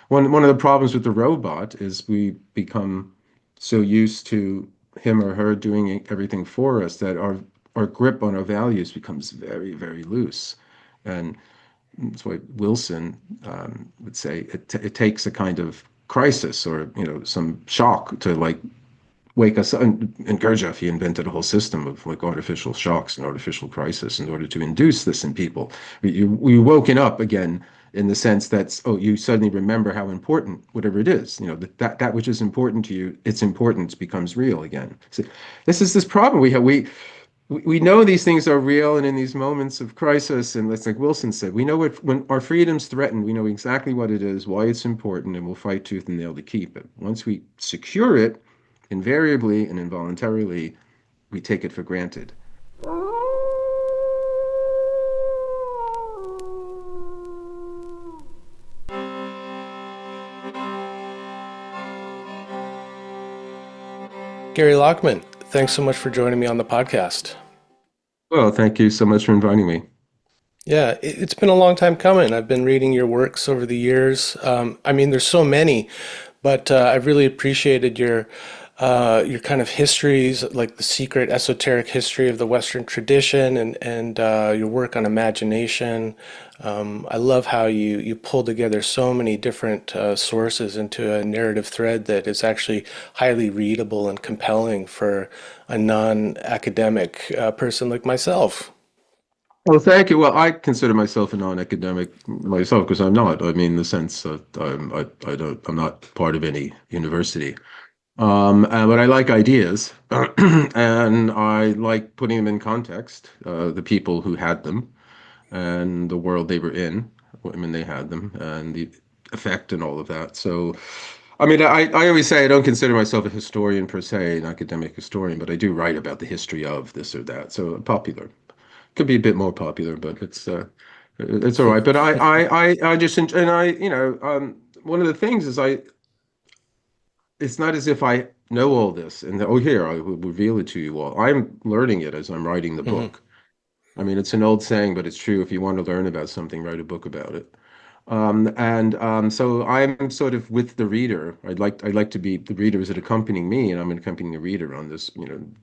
one of the problems with the robot is we become so used to him or her doing everything for us that our grip on our values becomes very, very loose. And that's why Wilson would say it takes a kind of crisis or some shock to like wake us up. And Gurdjieff, he invented a whole system of like artificial shocks and artificial crisis in order to induce this in people. You woken up again in the sense that, oh, you suddenly remember how important whatever it is, that which is important to you, its importance becomes real again. So this is this problem we have. We know these things are real, and in these moments of crisis, and it's like Wilson said, we know what when our freedom's threatened, we know exactly what it is, why it's important, and we'll fight tooth and nail to keep it. Once we secure it, invariably and involuntarily, we take it for granted. Gary Lachman, thanks so much for joining me on the podcast. Well, thank you so much for inviting me. Yeah, it's been a long time coming. I've been reading your works over the years. I mean, there's so many, but I've really appreciated your kind of histories, like the secret esoteric history of the Western tradition, and your work on imagination. I love how you pull together so many different sources into a narrative thread that is actually highly readable and compelling for a non-academic person like myself. Well, thank you. Well, I consider myself a non-academic myself because I'm not. I mean, in the sense that I'm not part of any university. But I like ideas, and I like putting them in context, the people who had them, and the world they were in when they had them, and the effect and all of that. So, I mean, I always say I don't consider myself a historian per se, an academic historian, but I do write about the history of this or that. So popular. Could be a bit more popular, but it's all right. But I just and I one of the things is it's not as if I know all this and oh here I will reveal it to you all. I'm learning it as I'm writing the Hmm. book. I mean, it's an old saying, but it's true. If you want to learn about something, write a book about it. And so I'm sort of with the reader. I'd like to be the reader is accompanying me, and I'm accompanying the reader on this,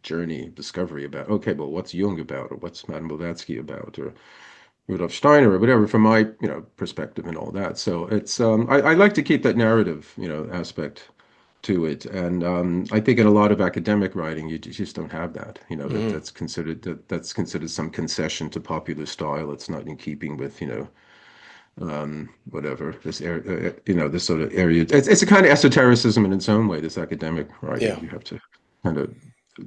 journey of discovery about, okay, well, what's Jung about, or what's Madame Blavatsky about, or Rudolf Steiner, or whatever, from my, perspective and all that. So it's I like to keep that narrative, aspect to it. And I think in a lot of academic writing, you just don't have that. Hmm. That's considered some concession to popular style. It's not in keeping with, whatever this area, this sort of area. It's a kind of esotericism in its own way. This academic writing, Yeah. you have to kind of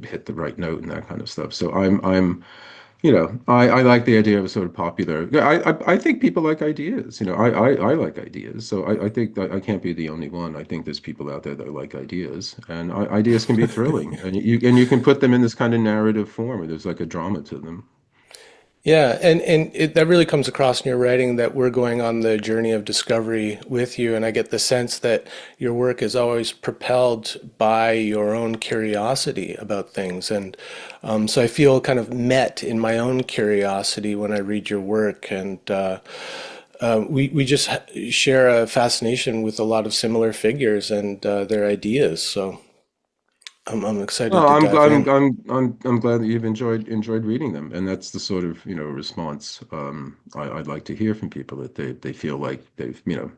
hit the right note and that kind of stuff. So I like the idea of a sort of popular. Yeah, I think people like ideas. I like ideas. So I think that I can't be the only one. I think there's people out there that like ideas, and ideas can be thrilling, and you can put them in this kind of narrative form where there's like a drama to them. Yeah, and that really comes across in your writing that we're going on the journey of discovery with you, and I get the sense that your work is always propelled by your own curiosity about things, and so I feel kind of met in my own curiosity when I read your work, and we just share a fascination with a lot of similar figures and their ideas, so I'm excited Well, to I'm dive glad in. I'm glad that you've enjoyed reading them, and that's the sort of response I'd like to hear from people that they feel like they've been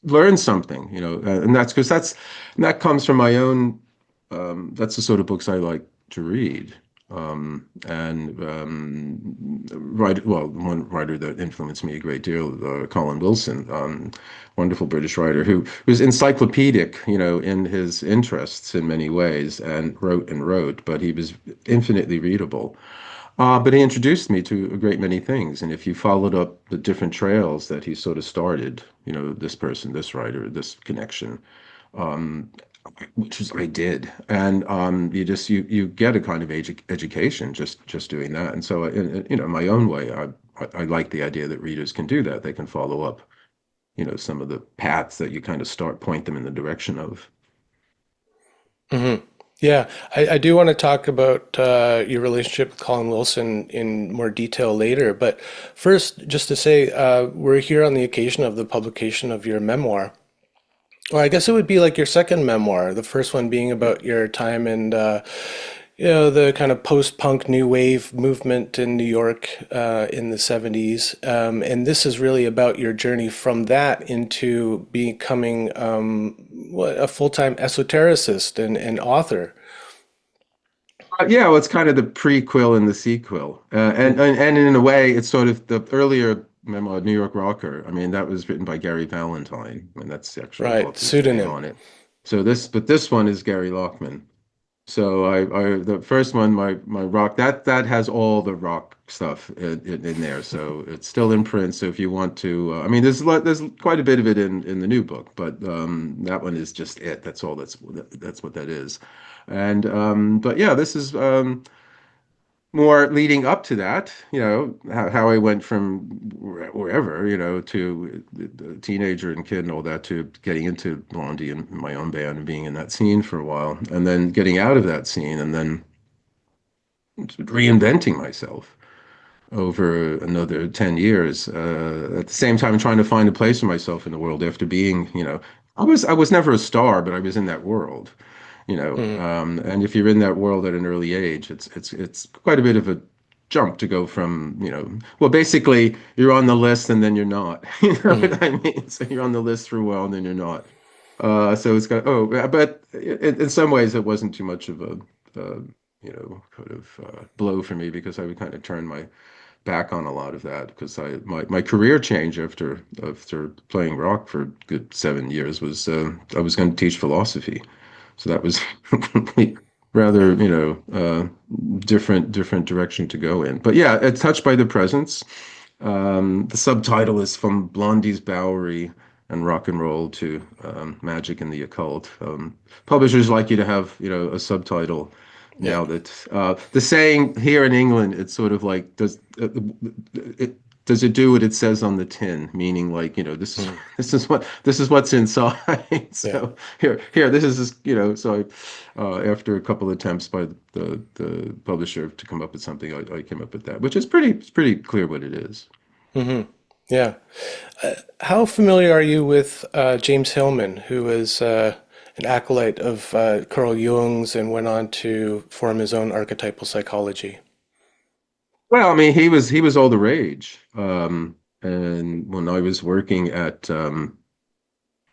learned something, and that's because that comes from my own. That's the sort of books I like to read. And one writer that influenced me a great deal, Colin Wilson, wonderful British writer who was encyclopedic, in his interests in many ways, and wrote, but he was infinitely readable. But he introduced me to a great many things, and if you followed up the different trails that he sort of started, this person, this writer, this connection, um, which is I did, and you get a kind of education just doing that. And so in my own way, I like the idea that readers can do that. They can follow up, some of the paths that you kind of point them in the direction of. Hmm. Yeah, I do want to talk about your relationship with Colin Wilson in more detail later. But first, just to say, we're here on the occasion of the publication of your memoir. Well, I guess it would be like your second memoir, the first one being about your time in, the kind of post-punk new wave movement in New York in the 70s. And this is really about your journey from that into becoming a full-time esotericist and author. Yeah, well, it's kind of the prequel and the sequel, Mm. and in a way, it's sort of the earlier memoir, New York Rocker. I mean, that was written by Gary Valentine, and that's the actual Right, author's name pseudonym. on it. But this one is Gary Lachman. So the first one, my rock, that has all the rock stuff in there. So it's still in print. So if you want to, I mean, there's quite a bit of it in the new book, but that one is just it. That's all. That's what that is. And but yeah, this is more leading up to that. How I went from wherever, to the teenager and kid and all that to getting into Blondie and my own band and being in that scene for a while, and then getting out of that scene and then reinventing myself over another 10 years. At the same time, trying to find a place for myself in the world after being, I was never a star, but I was in that world, Mm. and if you're in that world at an early age, it's quite a bit of a jump to go from, well, basically you're on the list and then you're not. You know Mm. what I mean? So you're on the list for a while and then you're not. So it's got, but in some ways it wasn't too much of a, kind of blow for me because I would kind of turn my back on a lot of that because my career change after playing rock for a good 7 years was I was going to teach philosophy, so that was rather Right. different direction to go in. But yeah, it's touched by the presence. The subtitle is From Blondie's Bowery and Rock and Roll to Magic and the Occult. Publishers like you to have, a subtitle Yeah. now that the saying here in England, it's sort of like, does it do what it says on the tin? Meaning like, this is Mm. this is what's inside. Yeah. So here, this is, so after a couple attempts by the publisher to come up with something, I came up with that, which is pretty clear what it is. Hmm. Yeah. How familiar are you with James Hillman, who is an acolyte of Carl Jung's and went on to form his own archetypal psychology? Well, I mean, he was all the rage. And when I was working at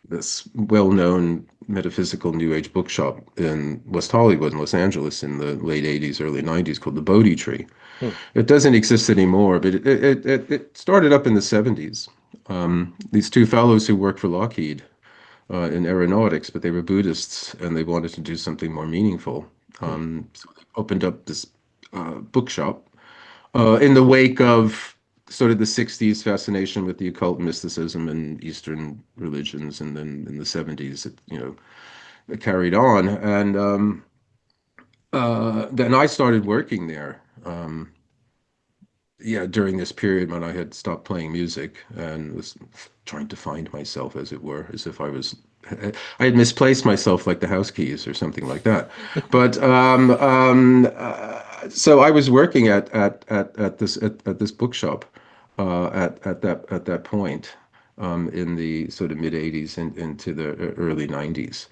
this well-known metaphysical New Age bookshop in West Hollywood, in Los Angeles, in the late '80s, early '90s, called the Bodhi Tree. Hmm. It doesn't exist anymore, but it started up in the '70s. These two fellows who worked for Lockheed in aeronautics, but they were Buddhists and they wanted to do something more meaningful. Hmm. So they opened up this bookshop in the wake of sort of the '60s fascination with the occult mysticism and Eastern religions, and then in the '70s, it carried on. And then I started working there. Yeah, during this period when I had stopped playing music and was trying to find myself, as it were, as if I had misplaced myself like the house keys or something like that. But so I was working at this bookshop at that point in the sort of mid '80s and into the early '90s,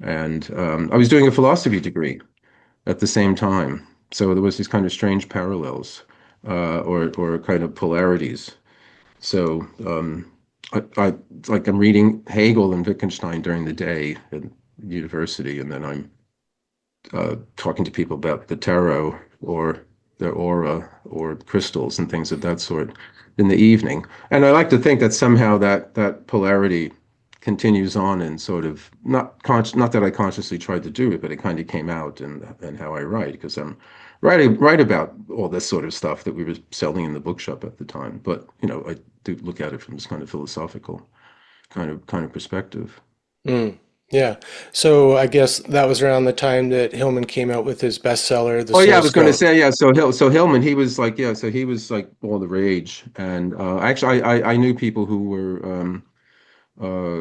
and I was doing a philosophy degree at the same time. So there was these kind of strange parallels or kind of polarities. So like I'm reading Hegel and Wittgenstein during the day at university, and then I'm talking to people about the tarot or the aura or crystals and things of that sort in the evening. And I like to think that somehow that polarity continues on and sort of not that I consciously tried to do it, but it kind of came out and how I write because I'm write about all this sort of stuff that we were selling in the bookshop at the time. But I do look at it from this kind of philosophical kind of perspective. Mm. Yeah. So I guess that was around the time that Hillman came out with his bestseller, The Oh yeah, Soul I was going to Stone. say yeah. So Hillman, he was like yeah. So he was like all the rage, and actually I knew people who were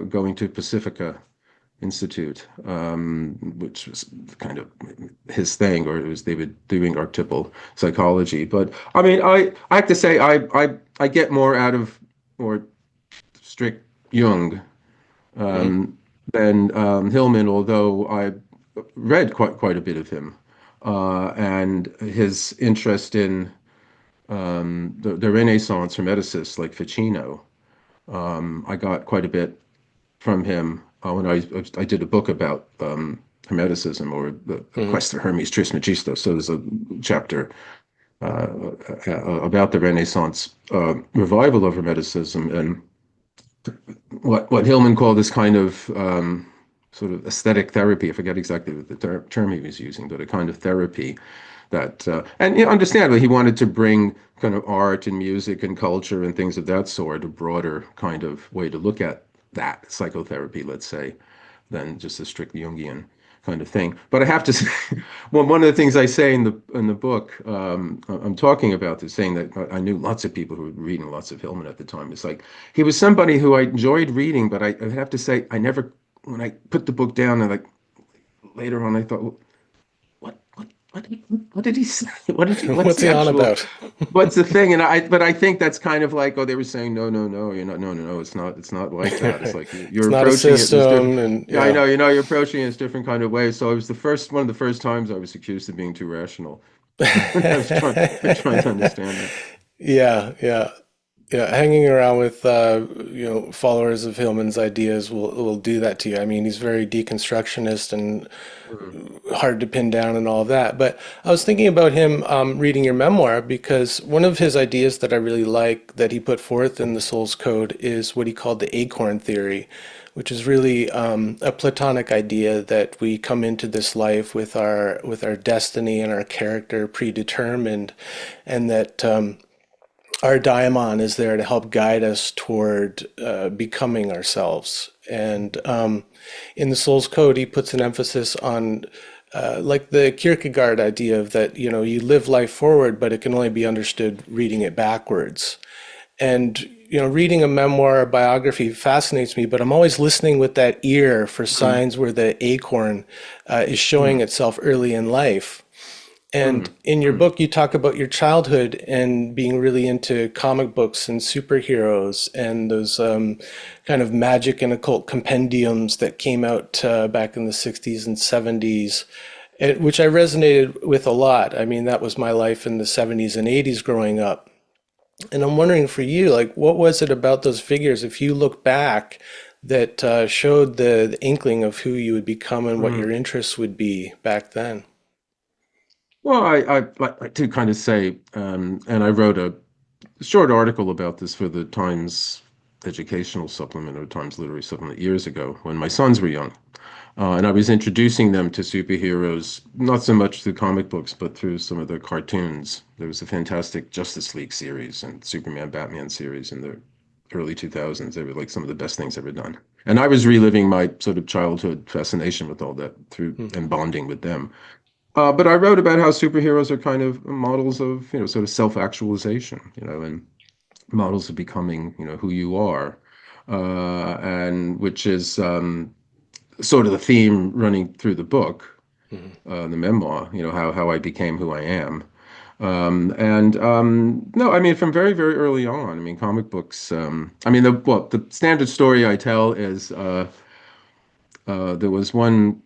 going to Pacifica Institute, which was kind of his thing, or it was they were doing archetypal psychology. But I mean, I have to say I get more out of more strict Jung Hmm. than Hillman, although I read quite a bit of him, and his interest in the Renaissance Hermeticists like Ficino. I got quite a bit from him when I did a book about Hermeticism or the Hmm. Quest of Hermes Trismegisto. So there's a chapter uh, about the Renaissance revival of Hermeticism and what Hillman called this kind of sort of aesthetic therapy. I forget exactly what the term he was using, but a kind of therapy that, and you know, understandably, he wanted to bring kind of art and music and culture and things of that sort, a broader kind of way to look at that psychotherapy, let's say, than just a strict Jungian kind of thing. But I have to say, well, one of the things I say in the book, I'm talking about this, saying that I knew lots of people who were reading lots of Hillman at the time. It's like he was somebody who I enjoyed reading, but I have to say I never, when I put the book down, and like later on, I thought, well, what did he say? What's What's the he on actual, about? what's the thing? But I think that's kind of like, oh, they were saying, no, no, no, you're not, no, no, no, it's not like that. It's like you're It's not a approaching it in this different, system, and yeah, I yeah. know, you're approaching it in this different kind of way. So it was one of the first times I was accused of being too rational when I was trying to understand it. Yeah, yeah. Yeah, hanging around with followers of Hillman's ideas will do that to you. I mean, he's very deconstructionist and Mm. hard to pin down and all of that. But I was thinking about him reading your memoir because one of his ideas that I really like that he put forth in the Soul's Code is what he called the acorn theory, which is really a Platonic idea that we come into this life with our destiny and our character predetermined, and that our daimon is there to help guide us toward becoming ourselves. And in the Soul's Code, he puts an emphasis on like the Kierkegaard idea of that, you know, you live life forward, but it can only be understood reading it backwards. And, you know, reading a memoir or biography fascinates me, but I'm always listening with that ear for Mm. signs where the acorn is showing Mm. itself early in life. And Mm. in your Mm. book, you talk about your childhood and being really into comic books and superheroes and those kind of magic and occult compendiums that came out back in the 60s and 70s, which I resonated with a lot. I mean, that was my life in the 70s and 80s growing up. And I'm wondering for you, like, what was it about those figures, if you look back, that showed the inkling of who you would become and what your Mm. interests would be back then? Well, I like to kind of say, and I wrote a short article about this for the Times Educational Supplement or Times Literary Supplement years ago when my sons were young. And I was introducing them to superheroes, not so much through comic books, but through some of the cartoons. There was a fantastic Justice League series and Superman Batman series in the early 2000s. They were like some of the best things ever done. And I was reliving my sort of childhood fascination with all that through and bonding with them. But I wrote about how superheroes are kind of models of, you know, sort of self-actualization, you know, and models of becoming, you know, who you are, and which is sort of the theme running through the book, Mhm. the memoir, you know, how I became who I am. And no, I mean, from very, very early on, I mean, comic books, I mean, the standard story I tell is there was one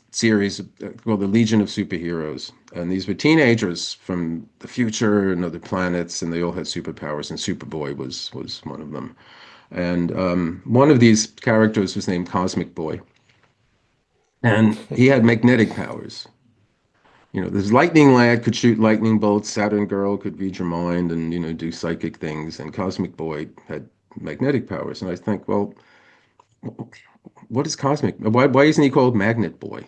series called the Legion of Superheroes, and these were teenagers from the future and other planets, and they all had superpowers, and Superboy was one of them. And one of these characters was named Cosmic Boy, and he had magnetic powers. You know, this lightning lad could shoot lightning bolts, Saturn girl could read your mind and, you know, do psychic things, and Cosmic Boy had magnetic powers. And I think, well, what is Cosmic? Why isn't he called Magnet Boy?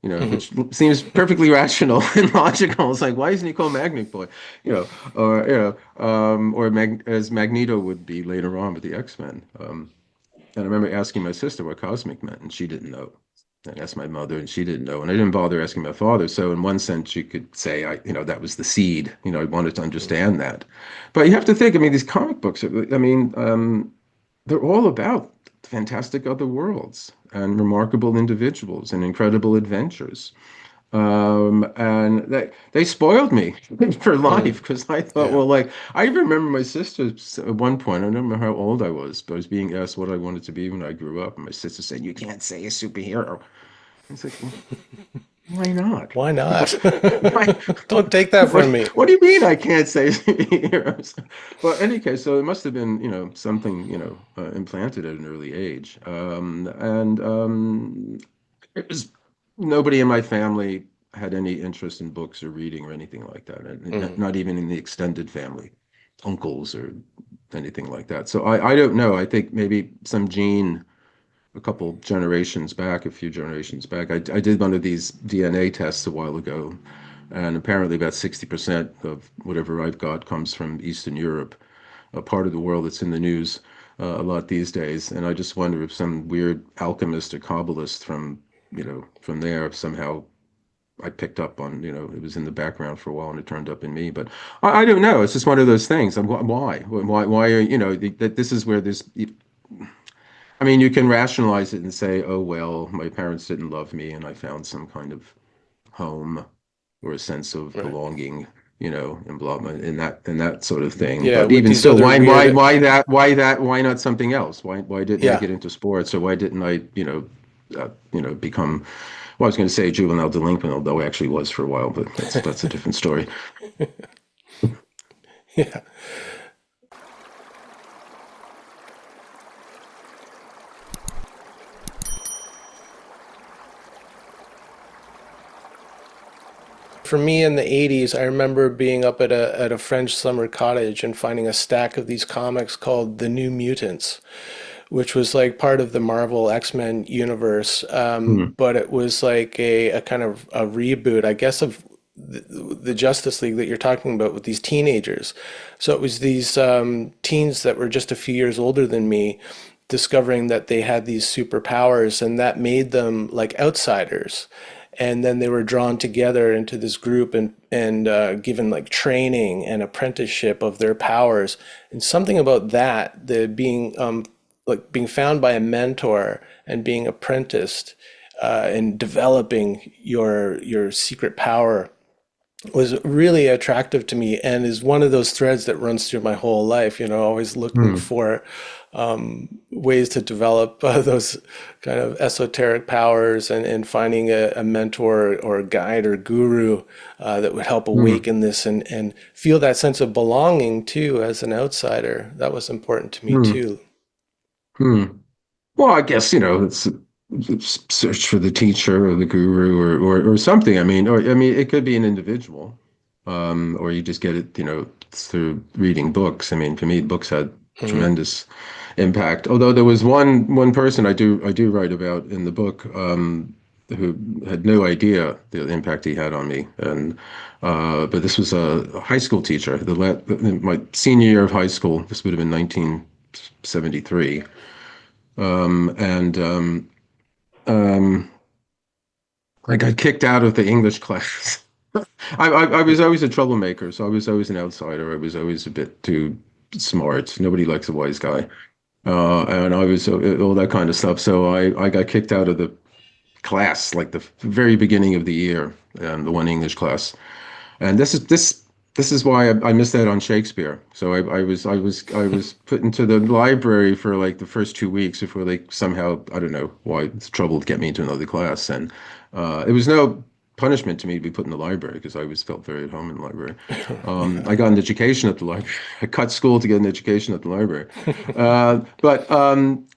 You know, Mhm. which seems perfectly rational and logical. It's like, why isn't he called Magnet Boy? You know, or as Magneto would be later on with the X-Men. And I remember asking my sister what cosmic meant, and she didn't know. I asked my mother, and she didn't know, and I didn't bother asking my father. So, in one sense, you could say, you know, that was the seed. You know, I wanted to understand that. But you have to think. I mean, these comic books. I mean, they're all about. fantastic other worlds and remarkable individuals and incredible adventures. And they spoiled me for life Mm, because I thought, yeah. well, like I remember my sister at one point, I don't remember how old I was, but I was being asked what I wanted to be when I grew up, and my sister said, "You can't say a superhero." I was like, well, why not? Why not? Why? Don't take that from me. What do you mean I can't say superheroes? Well, in any case, so it must have been, something, implanted at an early age. It was nobody in my family had any interest in books or reading or anything like that, and Mm. not even in the extended family, uncles or anything like that. So I don't know. I think maybe some gene a couple generations back, a few generations back. I did one of these DNA tests a while ago, and apparently about 60% of whatever I've got comes from Eastern Europe, a part of the world that's in the news a lot these days. And I just wonder if some weird alchemist or Kabbalist from there somehow I picked up on, it was in the background for a while and it turned up in me. But I don't know. It's just one of those things. Why are, that this is where this I mean, you can rationalize it and say, oh, well, my parents didn't love me and I found some kind of home or a sense of Right. belonging, and blah, blah, and that sort of thing. Yeah, But with even these so, other weird, why not something else? Why didn't I yeah. get into sports or why didn't I, become, well, I was going to say juvenile delinquent, although I actually was for a while, but that's a different story. Yeah. For me in the 80s, I remember being up at a French summer cottage and finding a stack of these comics called The New Mutants, which was like part of the Marvel X-Men universe. Hmm. But it was like a kind of a reboot, I guess, of the Justice League that you're talking about with these teenagers. So it was these teens that were just a few years older than me discovering that they had these superpowers, and that made them like outsiders. And then they were drawn together into this group and given like training and apprenticeship of their powers. And something about that, the being like being found by a mentor and being apprenticed and developing your secret power was really attractive to me and is one of those threads that runs through my whole life, always looking Hmm. for ways to develop those kind of esoteric powers and finding a mentor or a guide or guru that would help Hmm. awaken this and feel that sense of belonging too as an outsider. That was important to me Hmm. too. Hmm. Well, I guess, it's search for the teacher or the guru or something. I mean, it could be an individual, or you just get it, through reading books. I mean, for me, books had Mhm. tremendous impact. Although there was one person I do write about in the book, who had no idea the impact he had on me, and but this was a high school teacher. My senior year of high school. This would have been 1973. And um, I got kicked out of the English class. I was always a troublemaker, so I was always an outsider. I was always a bit too smart. Nobody likes a wise guy. And I was all that kind of stuff. So I got kicked out of the class, like the very beginning of the year, the one English class. And this is why I missed out on Shakespeare. So I was put into the library for like the first 2 weeks before they somehow, I don't know why, it's trouble to get me into another class. And it was no punishment to me to be put in the library because I always felt very at home in the library. I got an education at the library. I cut school to get an education at the library. But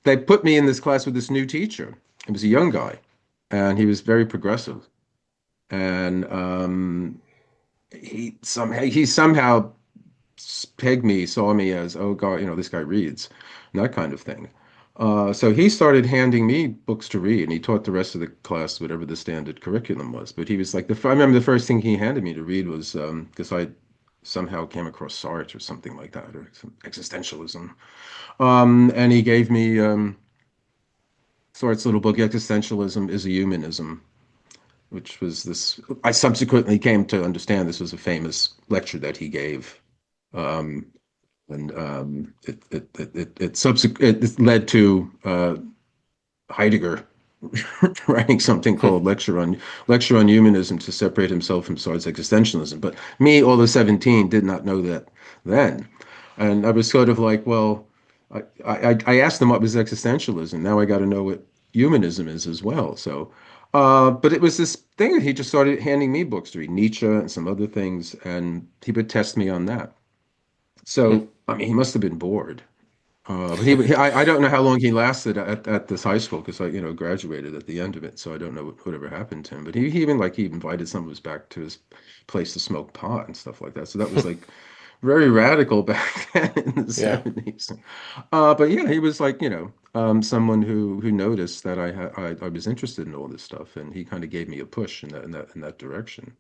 they put me in this class with this new teacher. He was a young guy, and he was very progressive. And he somehow pegged me, saw me as, oh God, this guy reads, and that kind of thing. So he started handing me books to read, and he taught the rest of the class whatever the standard curriculum was. But he was like I remember the first thing he handed me to read was because I somehow came across Sartre or something like that, or some existentialism. And he gave me Sartre's little book, Existentialism is a Humanism, which was this. I subsequently came to understand this was a famous lecture that he gave. Um, and it led to Heidegger writing something called Lecture on Humanism to separate himself from Sartre's existentialism. But me, although 17, did not know that then, and I was sort of like, well, I asked them what was existentialism. Now I got to know what humanism is as well. So, but it was this thing that he just started handing me books to read, Nietzsche and some other things, and he would test me on that. So, I mean, he must have been bored. But I don't know how long he lasted at this high school because I graduated at the end of it, so I don't know whatever happened to him. But he even like he invited some of us back to his place to smoke pot and stuff like that. So that was like very radical back then in the Yeah. 70s. But yeah, he was like someone who noticed that I was interested in all this stuff, and he kind of gave me a push in that direction.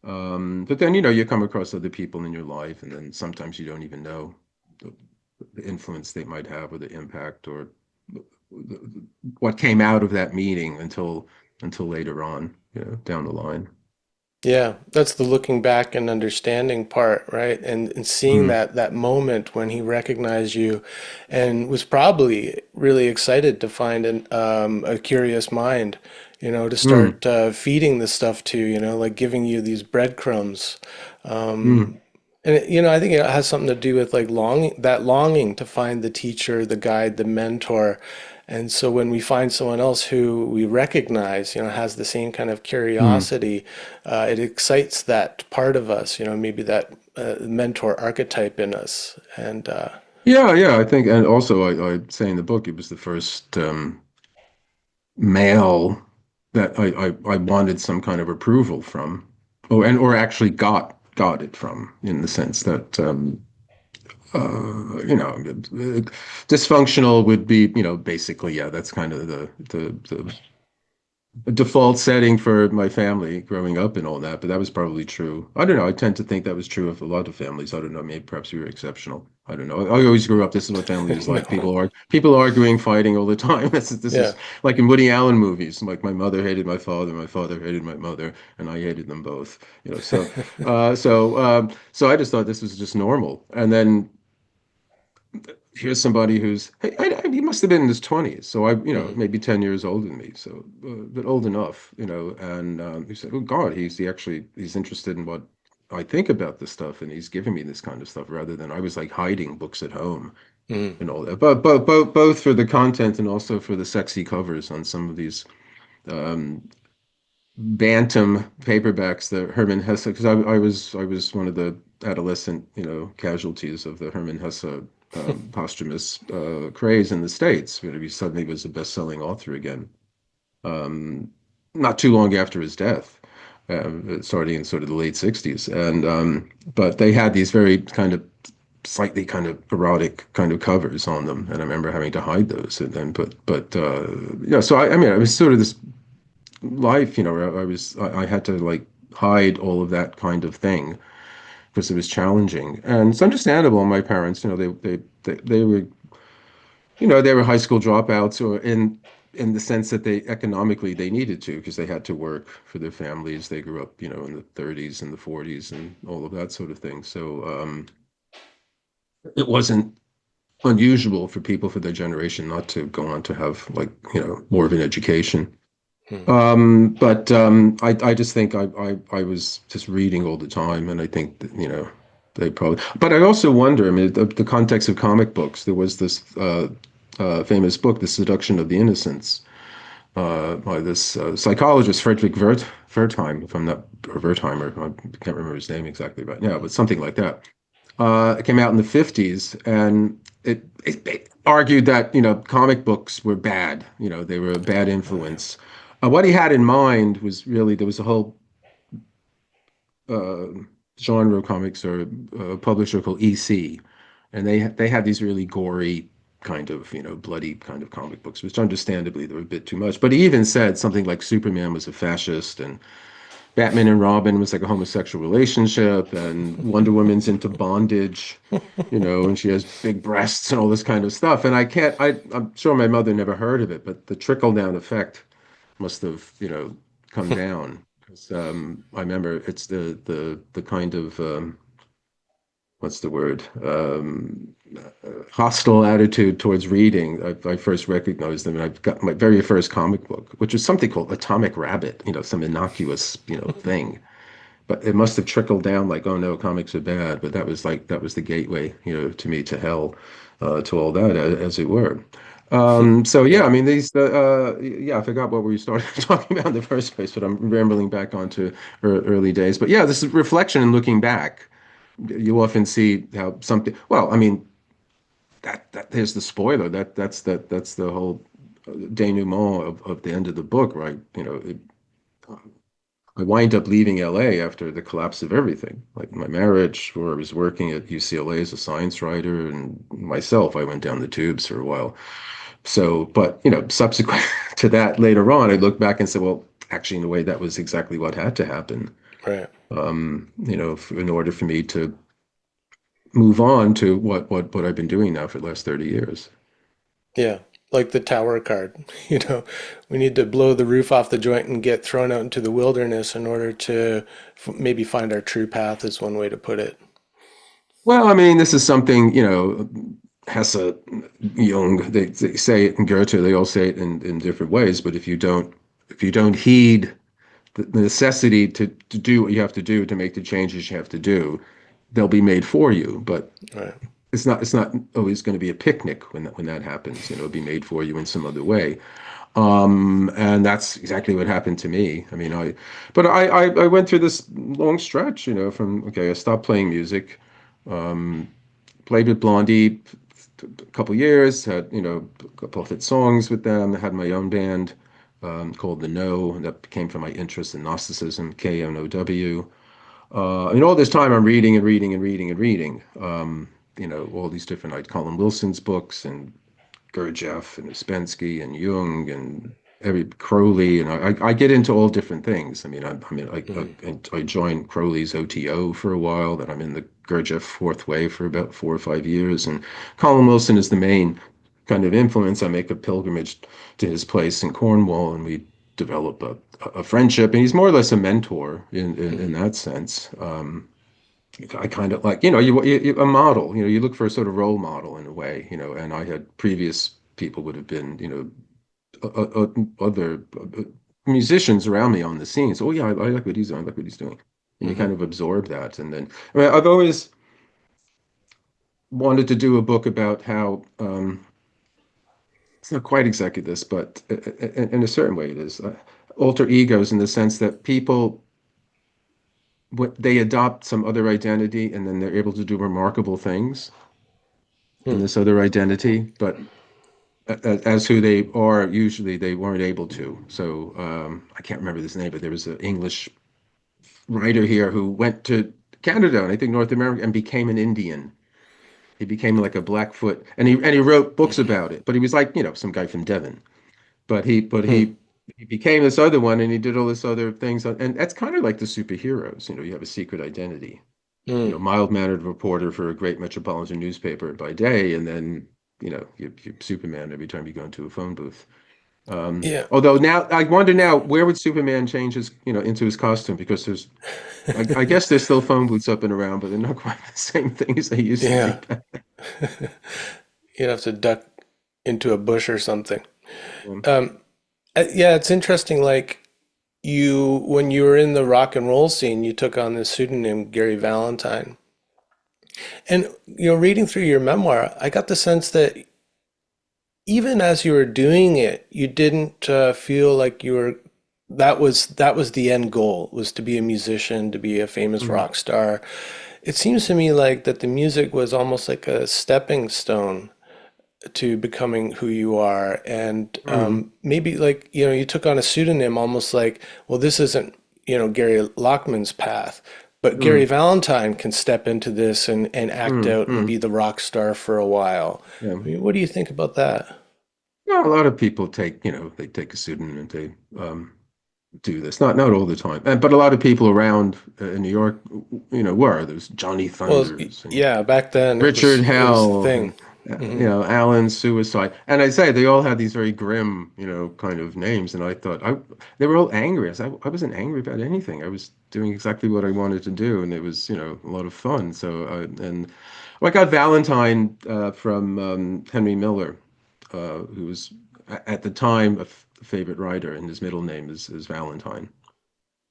But then you come across other people in your life, and then sometimes you don't even know the influence they might have or the impact or what came out of that meeting until later on, down the line. Yeah, that's the looking back and understanding part, right? And seeing Mm, that moment when he recognized you and was probably really excited to find a curious mind, to mm, start feeding this stuff to, like giving you these breadcrumbs. mm. And I think it has something to do with like longing to find the teacher, the guide, the mentor. And so when we find someone else who we recognize, has the same kind of Mm. curiosity, it excites that part of us, maybe that mentor archetype in us. And Yeah, yeah, I think, and also I say in the book, it was the first male that I wanted some kind of approval from, or actually got it from, in the sense that dysfunctional would be, basically, yeah, that's kind of the default setting for my family growing up and all that, but that was probably true. I don't know. I tend to think that was true of a lot of families. I don't know. Maybe perhaps we were exceptional. I don't know. I always grew up. This is what family was like. no, People arguing, fighting all the time. This is yeah, like in Woody Allen movies. Like my mother hated my father hated my mother, and I hated them both. So I just thought this was just normal. And then here's somebody who's he must have been in his 20s, so mm, maybe 10 years older than me, so but old enough, and he said, oh God, he's interested in what I think about this stuff, and he's giving me this kind of stuff rather than I was like hiding books at home mm, and all that, but both for the content and also for the sexy covers on some of these um bantam paperbacks, the Herman Hesse, because I was one of the adolescent, casualties of the Herman Hesse posthumous craze in the States. He suddenly was a best-selling author again, um, not too long after his death, starting in sort of the late 60s. And but they had these very kind of slightly kind of erotic kind of covers on them, and I remember having to hide those. And then, yeah. So I mean, I was sort of this life, where I had to like hide all of that kind of thing because it was challenging, and it's understandable. My parents, they were, they were high school dropouts, or in the sense that they economically they needed to because they had to work for their families. They grew up, in the 30s and the 40s and all of that sort of thing. So it wasn't unusual for people for their generation not to go on to have like, more of an education. mm, But I just think I was just reading all the time, and I think that, they probably. But I also wonder. I mean, the context of comic books. There was this famous book, The Seduction of the Innocents, by this psychologist Frederick Wertheim, if I'm not, or Wertheimer. I can't remember his name exactly right now, but something like that. It came out in the 50s, and it argued that, comic books were bad. They were a bad oh yeah, influence. What he had in mind was really there was a whole uh, genre of comics or publisher called EC, and they had these really gory kind of, bloody kind of comic books, which understandably they were a bit too much. But he even said something like Superman was a fascist, and Batman and Robin was like a homosexual relationship, and Wonder Woman's into bondage, and she has big breasts and all this kind of stuff. And I'm sure my mother never heard of it, but the trickle down effect must have, come down. 'Cause, I remember it's the kind of what's the word? Hostile attitude towards reading. I first recognized them, and I got my very first comic book, which was something called Atomic Rabbit, some innocuous, thing. But it must have trickled down like, oh no, comics are bad. But that was the gateway, to me to hell, to all that, as it were. So yeah, I Yeah. mean yeah, I forgot what we started talking about in the first place, but I'm rambling back onto early days. But yeah, this is reflection and looking back. You often see how something. Well, I mean, that there's the spoiler. That's the whole denouement of the end of the book, right? I wind up leaving LA after the collapse of everything, like my marriage, where I was working at UCLA as a science writer, and myself, I went down the tubes for a while. So, but subsequent to that, later on, I look back and say, well, actually, in a way, that was exactly what had to happen. Right. In order for me to move on to what I've been doing now for the last 30 years. Yeah. Like the tower card. You know, we need to blow the roof off the joint and get thrown out into the wilderness in order to maybe find our true path, is one way to put it. Well, I mean, this is something, Hesse, Jung, they say it, and Goethe, they all say it in different ways. But if you don't heed the necessity to do what you have to do to make the changes you have to do, they'll be made for you. But Right. it's not always going to be a picnic when that happens. It'll be made for you in some other way. And that's exactly what happened to me. I mean, I went through this long stretch, from okay, I stopped playing music, played with Blondie a couple years, had a couple of hit songs with them. I had my own band called The No, and that came from my interest in Gnosticism, KNOW. And all this time I'm reading and reading and reading and reading. All these different, like Colin Wilson's books and Gurdjieff and Uspensky and Jung and every Crowley, and I get into all different things. Hmm. I joined Crowley's OTO for a while. Then I'm in the Gurdjieff Fourth Way for about 4 or 5 years, and Colin Wilson is the main kind of influence. I make a pilgrimage to his place in Cornwall, and we develop a friendship. And he's more or less a mentor in Hmm. that sense. I kind of like, a model, you look for a sort of role model in a way, and I had previous people would have been, other musicians around me on the scene. So, oh yeah, I like what he's doing. I like what he's doing. And you Hmm. kind of absorb that. And then, I mean, I've always wanted to do a book about how, it's not quite exactly this, but in a certain way it is, alter egos in the sense that people, they adopt some other identity and then they're able to do remarkable things in Hmm. this other identity, but as who they are, usually they weren't able to. So I can't remember this name, but there was an English writer here who went to Canada and I think North America and became an Indian. He became like a Blackfoot, and he wrote books about it. But he was like some guy from Devon. But he but Hmm. he became this other one, and he did all this other things. And that's kind of like the superheroes. You have a secret identity. Hmm. Mild-mannered reporter for a great metropolitan newspaper by day, and then you're Superman every time you go into a phone booth. Yeah. Although now I wonder now where would Superman change his into his costume because I guess there's still phone booths up and around, but they're not quite the same thing as they used to be Yeah. back You'd have to duck into a bush or something. then. Um, yeah, it's interesting. Like when you were in the rock and roll scene, you took on this pseudonym, Gary Valentine. And, reading through your memoir, I got the sense that even as you were doing it, you didn't feel like that was the end goal, was to be a musician, to be a famous Mm, rock star. It seems to me like that the music was almost like a stepping stone to becoming who you are. And mm, maybe like, you took on a pseudonym almost like, well, this isn't, Gary Lachman's path, but Gary mm, Valentine can step into this and act mm, out and be mm. the rock star for a while. Yeah. I mean, what do you think about that? Yeah, a lot of people they take a pseudonym and they do this. Not all the time, but a lot of people around in New York, were there's Johnny Well, Thunders and yeah, back then it Richard was the Hell and thing. Hmm. Alan Suicide. And I say they all had these very grim, kind of names. And I thought they were all angry. I wasn't angry about anything. I was doing exactly what I wanted to do, and it was, a lot of fun. I got Valentine from Henry Miller, who was at the time a favorite writer, and his middle name is Valentine.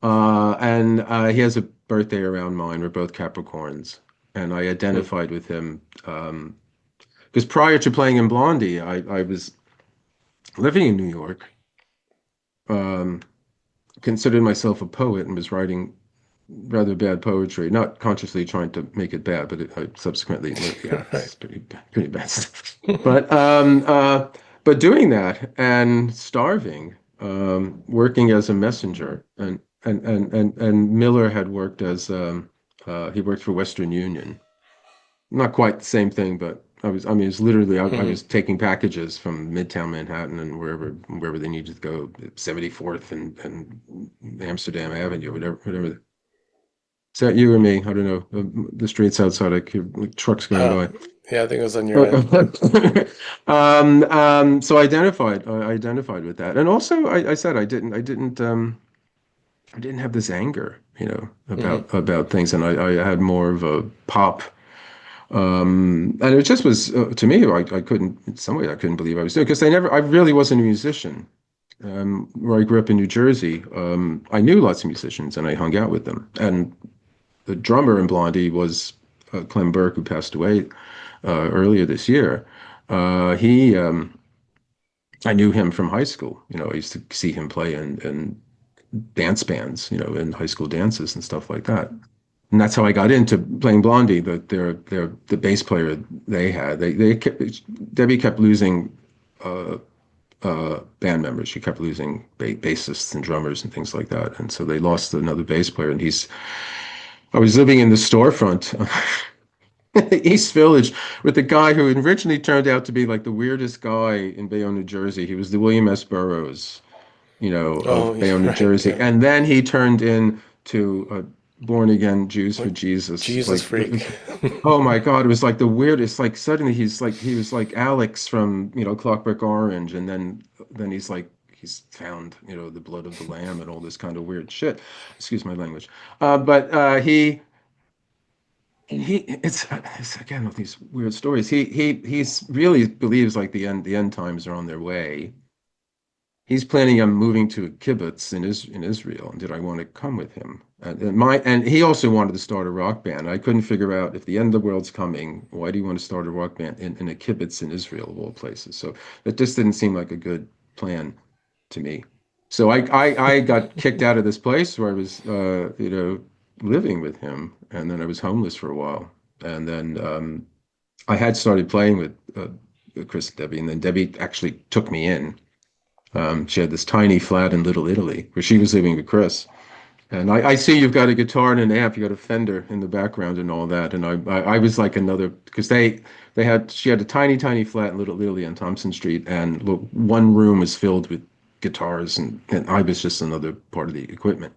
And he has a birthday around mine. We're both Capricorns, and I identified with him. Because prior to playing in Blondie, I was living in New York, um, considered myself a poet and was writing rather bad poetry, not consciously trying to make it bad, but I subsequently learned, yeah, Right. it's pretty bad stuff. But doing that and starving, working as a messenger, and Miller had worked as he worked for Western Union, not quite the same thing, but I mean, it's literally, I Hmm. was taking packages from Midtown Manhattan and wherever they needed to go, 74th and Amsterdam Avenue, whatever. Is that you or me? I don't know. The streets outside, I could, like, trucks going Oh, by. yeah, I think it was on your end. So I identified with that. And also I said I didn't have this anger, Hmm. about things. And I had more of a pop. And it just was to me, I couldn't, in some way, I couldn't believe I was doing because I really wasn't a musician. Where I grew up in New Jersey, I knew lots of musicians and I hung out with them. And the drummer in Blondie was Clem Burke, who passed away earlier this year. He, I knew him from high school. I used to see him play in dance bands, in high school dances and stuff like that. And that's how I got into playing Blondie. The bass player they had, Debbie kept losing band members. She kept losing bassists and drummers and things like that. And so they lost another bass player. And I was living in the storefront East Village with a guy who originally turned out to be like the weirdest guy in Bayonne, New Jersey. He was the William S. Burroughs, Oh, of yeah, Bayonne, New right. Jersey. Yeah. And then he turned into Born Again Jews for Like Jesus. Jesus freak. Oh my God, it was like the weirdest. Like suddenly he was like Alex from, Clockwork Orange. And then he's found, the blood of the lamb and all this kind of weird shit. Excuse my language. But it's again with these weird stories. He's really believes like the end times are on their way. He's planning on moving to a kibbutz in Israel, and did I want to come with him? And he also wanted to start a rock band. I couldn't figure out if the end of the world's coming, why do you want to start a rock band in a kibbutz in Israel of all places? So that just didn't seem like a good plan to me. So I got kicked out of this place where I was living with him, and then I was homeless for a while, and then I had started playing with Chris and Debbie, and then Debbie actually took me in. She had this tiny flat in Little Italy where she was living with Chris. And I see you've got a guitar and an amp, you got a Fender in the background and all that. And I was like another because she had a tiny flat in Little Italy on Thompson Street, and look, one room was filled with guitars, and I was just another part of the equipment,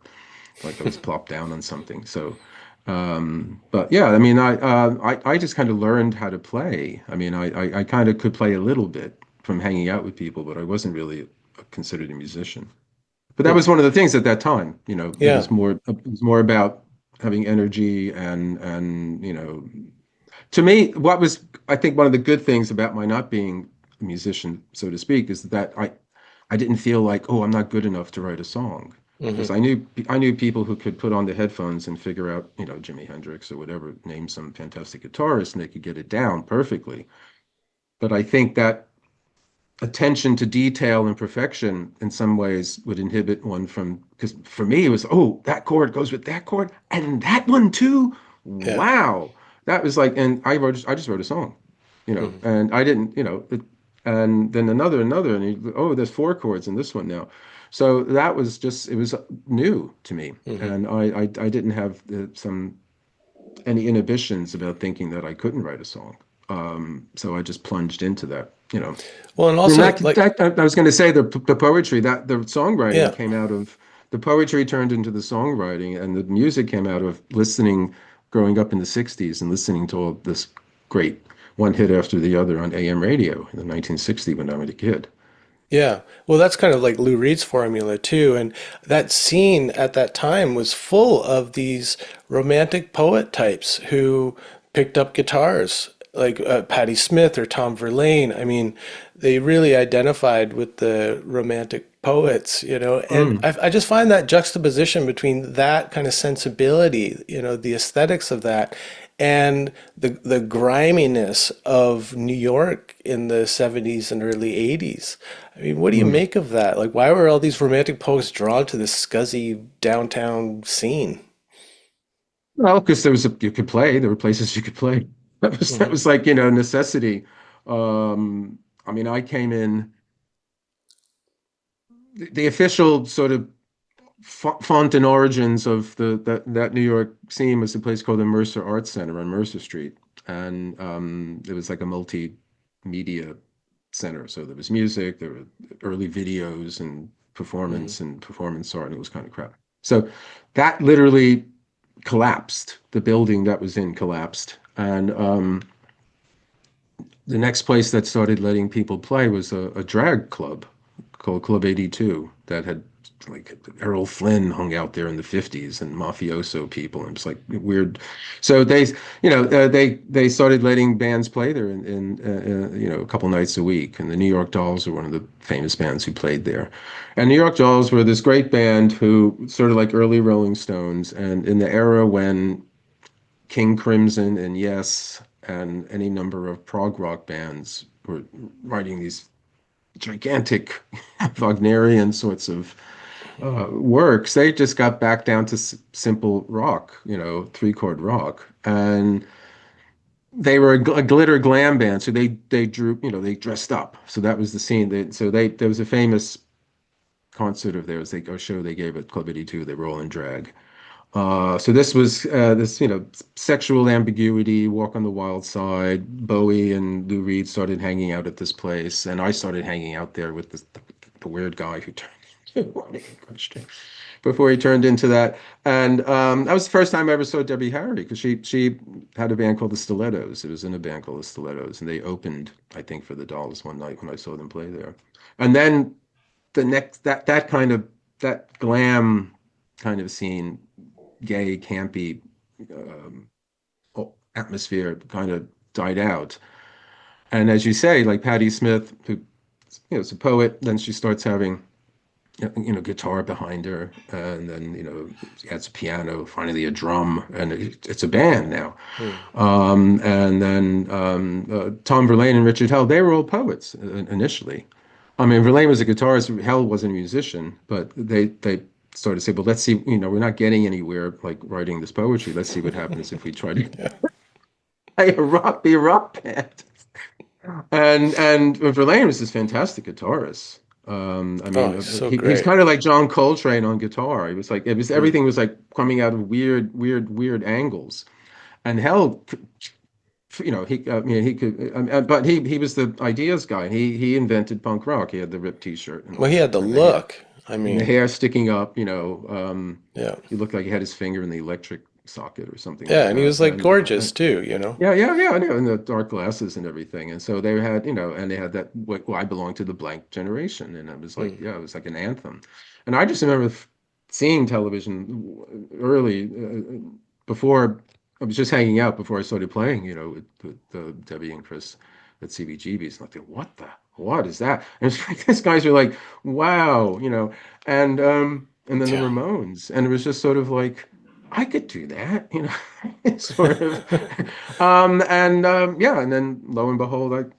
like I was plopped down on something. So, but yeah, I mean, I just kind of learned how to play. I mean, I kind of could play a little bit from hanging out with people, but I wasn't really considered a musician. But that was one of the things at that time. Yeah. It was more about having energy and to me, what was I think one of the good things about my not being a musician, so to speak, is that I didn't feel like, oh, I'm not good enough to write a song. Because Hmm. I knew people who could put on the headphones and figure out, Jimi Hendrix or whatever, name some fantastic guitarist, and they could get it down perfectly. But I think that attention to detail and perfection in some ways would inhibit one from, because for me it was, oh, that chord goes with that chord and that one too. Yeah. Wow. That was like, and I just wrote a song, Hmm. and I didn't, and then another, and oh, there's four chords in this one now. So that was just, it was new to me. Hmm. And I didn't have any inhibitions about thinking that I couldn't write a song. So I just plunged into that. Well, and And also like, I was going to say the poetry that the songwriting yeah. came out of the poetry turned into the songwriting, and the music came out of listening, growing up in the '60s and listening to all this great one hit after the other on AM radio in the 1960s when I was a kid. Yeah. Well, that's kind of like Lou Reed's formula too. And that scene at that time was full of these romantic poet types who picked up guitars, like Patti Smith or Tom Verlaine. I mean, they really identified with the romantic poets, and Mm. I just find that juxtaposition between that kind of sensibility, the aesthetics of that, and the griminess of New York in the 70s and early 80s. I mean, what do you Mm. make of that? Like, why were all these romantic poets drawn to this scuzzy downtown scene? Well, because you could play, there were places you could play. That Hmm. was like, necessity. I mean, I came in the official sort of font and origins of that New York scene was a place called the Mercer Arts Center on Mercer Street, and it was like a multimedia center. So there was music, there were early videos and Hmm. performance art, and it was kind of crap. So that literally collapsed. The building that was in collapsed, and the next place that started letting people play was a drag club called Club 82 that had like Errol Flynn hung out there in the 50s and mafioso people and it's like weird. So they started letting bands play there in a couple nights a week. And the New York Dolls are one of the famous bands who played there. And New York Dolls were this great band who sort of like early Rolling Stones. And in the era when King Crimson and Yes and any number of prog rock bands were writing these gigantic Wagnerian sorts of works. They just got back down to simple rock, three-chord rock, and they were a glitter glam band. So they drew, they dressed up. So that was the scene. There was a famous concert of theirs, a show they gave at Club 82. They were all in drag. So this was this, sexual ambiguity, Walk on the Wild Side. Bowie and Lou Reed started hanging out at this place, and I started hanging out there with the weird guy who turned into before he turned into that. And that was the first time I ever saw Debbie Harry because she had a band called the Stilettos. It was in a band called the Stilettos, and they opened, I think, for the Dolls one night when I saw them play there. And then the next that kind of that glam kind of scene gay, campy atmosphere kind of died out. And as you say, like Patti Smith, who is a poet, then she starts having guitar behind her, and then she adds a piano, finally a drum, and it's a band now. Hmm. And then Tom Verlaine and Richard Hell, they were all poets initially. I mean, Verlaine was a guitarist. Hell wasn't a musician, but they started to say, well, let's see, we're not getting anywhere like writing this poetry. Let's see what happens if we try to Yeah. be a rock band. And Verlaine was this fantastic guitarist. I Oh, mean, he's so he's great. kind of like John Coltrane on guitar. He was like Hmm. everything was like coming out of weird angles. And Hell, I mean, he could, but he was the ideas guy. He invented punk rock. He had the ripped T-shirt and Well, all he had that, the and the hair look. I and the mean, hair sticking up. yeah. He looked like he had his finger in the electric socket or something Yeah, like and he that. was like gorgeous too. Yeah, I know, and the dark glasses and everything. And so they had, and they had that, well, I belong to the blank generation. And it was like, Mm. yeah, it was like an anthem. And I just remember seeing television early, before I was just hanging out before I started playing, with Debbie and Chris at CBGB's. And I think, what is that? And it's like, these guys are like, wow, and then the Yeah. Ramones. And it was just sort of like, I could do that. Sort of. Yeah, and then lo and behold,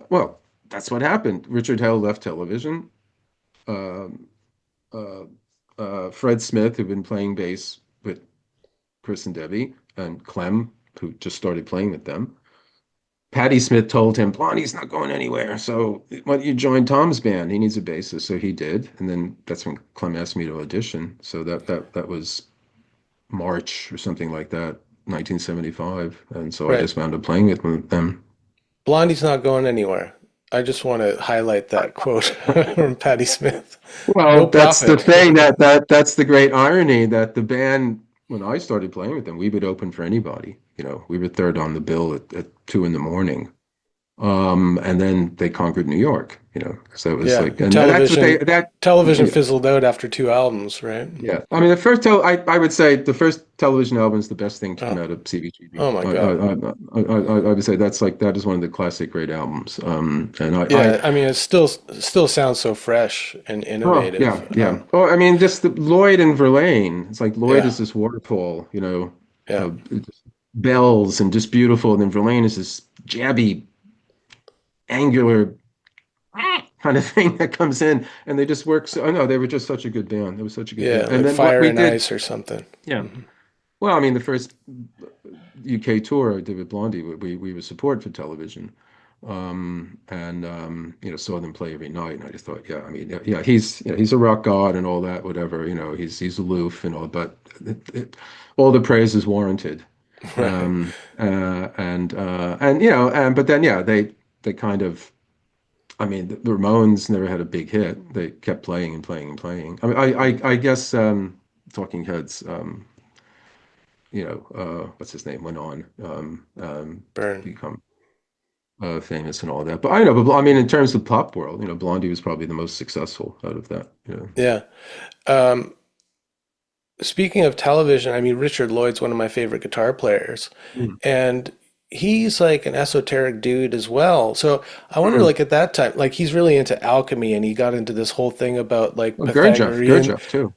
well, that's what happened. Richard Hell left television. Um, uh, Fred Smith, who'd been playing bass with Chris and Debbie, and Clem, who just started playing with them. Patti Smith told him, Blondie's not going anywhere, so why don't you join Tom's band? He needs a bassist, so he did. And then that's when Clem asked me to audition. So that was March or something like that, 1975. And so I Right. just wound up playing with them. Blondie's not going anywhere. I just want to highlight that quote from Patti Smith. No Well, that's the profit. thing that's the great irony that the band, when I started playing with them, we would open for anybody. We were third on the bill at 2 in the morning. And then they conquered New York, so it was Yeah, like, and that's what they, television that, television yeah, fizzled out after two albums, right? yeah. I mean, I would say the first television album is the best thing to come Oh, out of CBGB. oh my God. I would say that's like, that is one of the classic great albums. And Yeah, I mean, it still sounds so fresh and oh, yeah, innovative. yeah. Oh, I mean, just Lloyd and Verlaine. It's like Lloyd Yeah, is this waterfall, yeah, just bells and just beautiful. And then Verlaine is this jabby, angular kind of thing that comes in, and they just work. So, I know they were just such a good band. It was such a good yeah, band. And like then what Fire we and did, Ice or something. yeah. Hmm. Well, I mean, the first UK tour I did with Blondie, we were support for television, and saw them play every night, and I just thought, yeah, I mean, yeah, yeah, he's a rock god and all that, whatever, he's aloof and all, but all the praise is warranted. Right. But then yeah, they kind of. I mean, the Ramones never had a big hit. They kept playing and playing and playing. I mean, I guess Talking Heads, what's his name, went on Burn. become famous and all that. But I know, but I mean, in terms of pop world, Blondie was probably the most successful out of that. Yeah. Um, Speaking of television, I mean, Richard Lloyd's one of my favorite guitar players, Mm. and he's like an esoteric dude as well. So I wonder, Mm. like at that time, like he's really into alchemy, and he got into this whole thing about like Well, Gurdjieff too.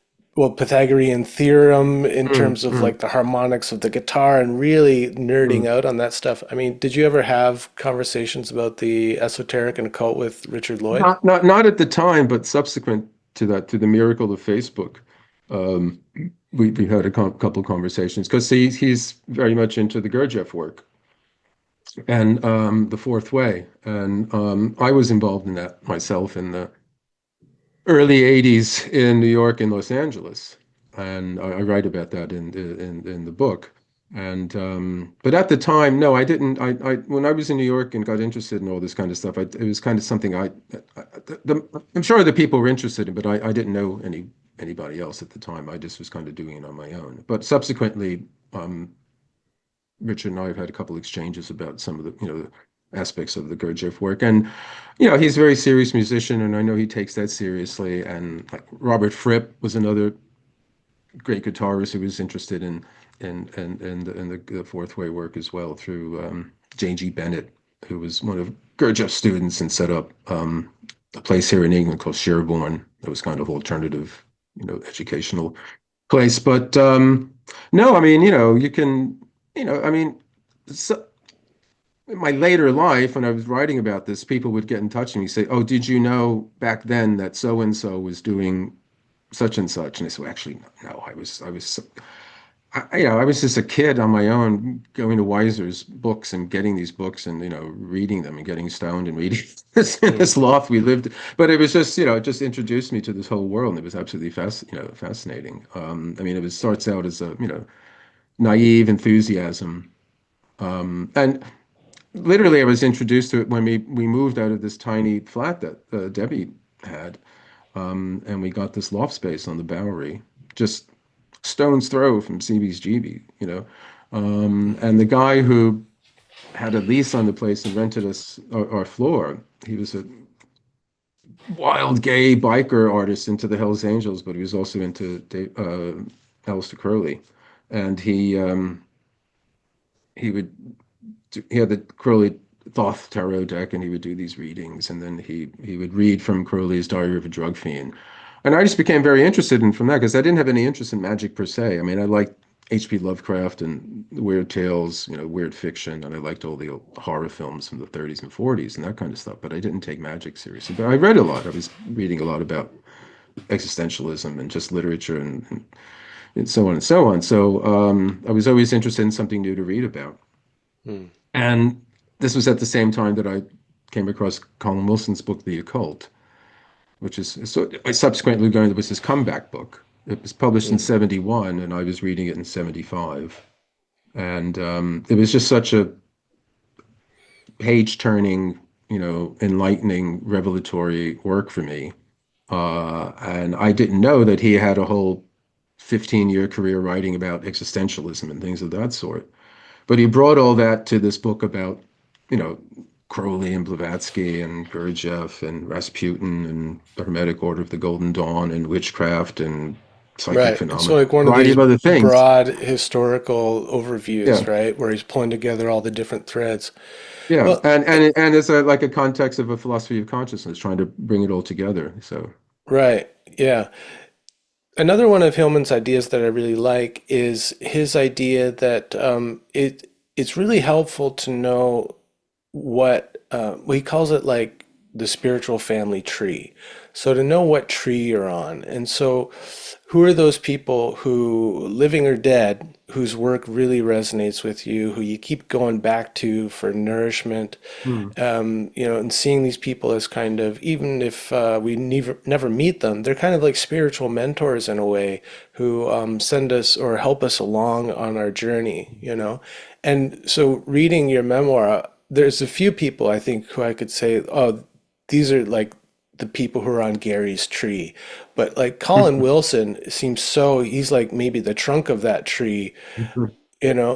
Pythagorean theorem in Mm. terms of Mm. like the harmonics of the guitar and really nerding Mm. out on that stuff. I mean, did you ever have conversations about the esoteric and occult with Richard Lloyd? Not at the time, but subsequent to that, to the miracle of Facebook, um, we had a couple conversations because he's very much into the Gurdjieff work and the Fourth Way, and I was involved in that myself in the early '80s in New York and Los Angeles, and I write about that in the book. And but at the time, no, I didn't. When I was in New York and got interested in all this kind of stuff, it was kind of something I'm sure the people were interested in, but I didn't know anybody else at the time. I just was kind of doing it on my own. But subsequently, Richard and I have had a couple exchanges about some of the aspects of the Gurdjieff work, and he's a very serious musician, and I know he takes that seriously. And like Robert Fripp was another great guitarist who was interested in the Fourth Way work as well through Jane G. Bennett, who was one of Gurdjieff's students and set up a place here in England called Sherborne that was kind of alternative, educational place. But no, I mean, you can, I mean, so, in my later life, when I was writing about this, people would get in touch with me, say, "Oh, did you know back then that so and so was doing such and such?" And I said, well, "Actually, no. I was just a kid on my own, going to Weiser's books and getting these books and reading them and getting stoned and reading this in Mm, this loft we lived. But it was just it just introduced me to this whole world, and it was absolutely fascinating. I mean, starts out as a naive enthusiasm, and literally I was introduced to it when we moved out of this tiny flat that Debbie had, and we got this loft space on the Bowery, just stone's throw from CB's and the guy who had a lease on the place and rented us our floor, he was a wild gay biker artist into the Hells Angels, but he was also into Aleister Crowley, and he would he had the Crowley Thoth tarot deck, and he would do these readings, and then he would read from Crowley's Diary of a Drug Fiend, and I just became very interested in from that because I didn't have any interest in magic per se. I mean, I liked H.P. Lovecraft and weird tales, weird fiction, and I liked all the horror films from the 30s and 40s and that kind of stuff, but I didn't take magic seriously. But I read a lot. I was reading a lot about existentialism and just literature and so on and so on. So I was always interested in something new to read about. mm, And this was at the same time that I came across Colin Wilson's book, The Occult, which is so I subsequently learned it was his comeback book. It was published in mm. 71, and I was reading it in 75. And it was just such a page turning, enlightening, revelatory work for me. And I didn't know that he had a whole 15-year career writing about existentialism and things of that sort. But he brought all that to this book about, you know, Crowley and Blavatsky and Gurdjieff and Rasputin and the Hermetic Order of the Golden Dawn and witchcraft and psychic Right. It's phenomena, like a one of variety these of other things. broad historical overviews, Yeah, right? Where he's pulling together all the different threads. yeah, Well, and it's a, like a context of a philosophy of consciousness, trying to bring it all together. So, right. Yeah. Another one of Hillman's ideas that I really like is his idea that it's really helpful to know what well, he calls it like the spiritual family tree. So to know what tree you're on. And so who are those people who, living or dead, whose work really resonates with you, who you keep going back to for nourishment, hmm. and seeing these people as kind of, even if we never meet them, they're kind of like spiritual mentors in a way who send us or help us along on our journey. And so reading your memoir, there's a few people I think who I could say, oh, these are like the people who are on Gary's tree. But like Colin Wilson seems so, he's like maybe the trunk of that tree.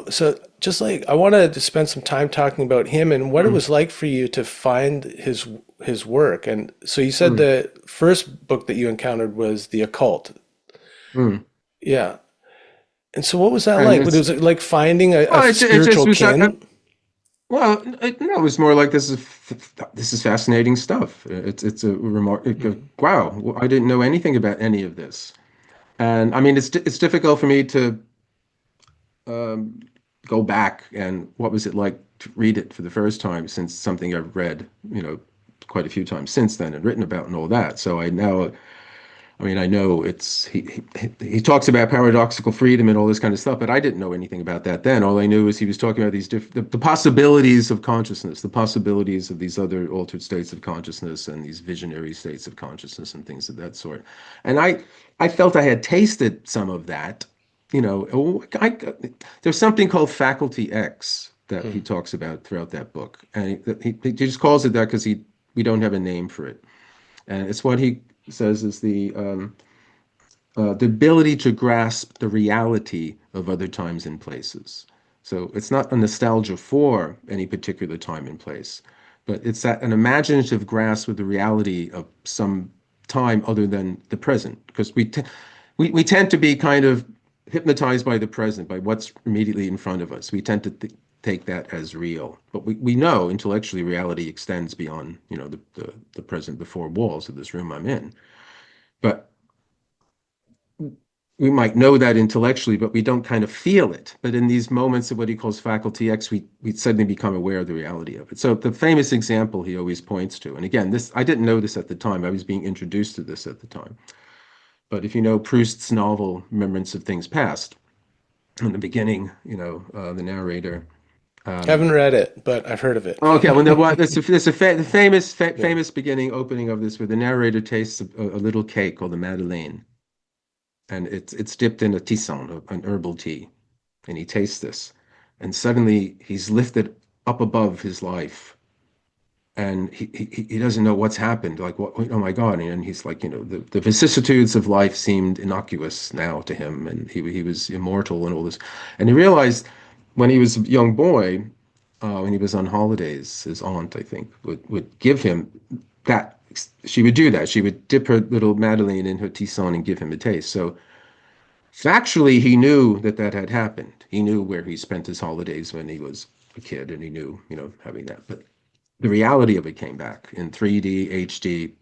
So just like I wanted to spend some time talking about him and what it was like for you to find his work. And so you said Hmm. the first book that you encountered was The Occult. Hmm. Yeah. And so what was that And like? it's Was it like finding a well, it just spiritual was kin? well, no, it was more like this is fascinating stuff. It's a remark. Wow, well, I didn't know anything about any of this, and I mean, it's difficult for me to um, go back and what was it like to read it for the first time since something I've read, quite a few times since then and written about and all that. So I mean, I know it's he talks about paradoxical freedom and all this kind of stuff, but I didn't know anything about that then. All I knew was he was talking about these the possibilities of consciousness, the possibilities of these other altered states of consciousness and these visionary states of consciousness and things of that sort. And I felt I had tasted some of that. There's something called faculty X that he talks about throughout that book, and he just calls it that because he we don't have a name for it, and it's what he says is the ability to grasp the reality of other times and places. So it's not a nostalgia for any particular time and place, but it's that an imaginative grasp of the reality of some time other than the present, because we tend to be kind of hypnotized by the present, by what's immediately in front of us. We tend to take that as real, but we know intellectually reality extends beyond the present, the four walls of this room I'm in. But we might know that intellectually, but we don't kind of feel it. But in these moments of what he calls faculty X, we suddenly become aware of the reality of it. So the famous example he always points to, and again, this I didn't know this at the time. I was being introduced to this at the time. But if you know Proust's novel Remembrance of Things Past, in the beginning, the narrator. Haven't read it, but I've heard of it. Okay, well, the famous Yeah. famous beginning opening of this, where the narrator tastes a little cake called the Madeleine, and it's dipped in a tisane, an herbal tea, and he tastes this, and suddenly he's lifted up above his life, and he doesn't know what's happened. Like, what? Oh my God! And he's like, the vicissitudes of life seemed innocuous now to him, and he was immortal and all this, and he realized when he was a young boy, when he was on holidays, his aunt, I think, would give him that. She would do that. She would dip her little Madeleine in her tisane and give him a taste. So factually, he knew that that had happened. He knew where he spent his holidays when he was a kid, and he knew, having that. But the reality of it came back in 3D, HD,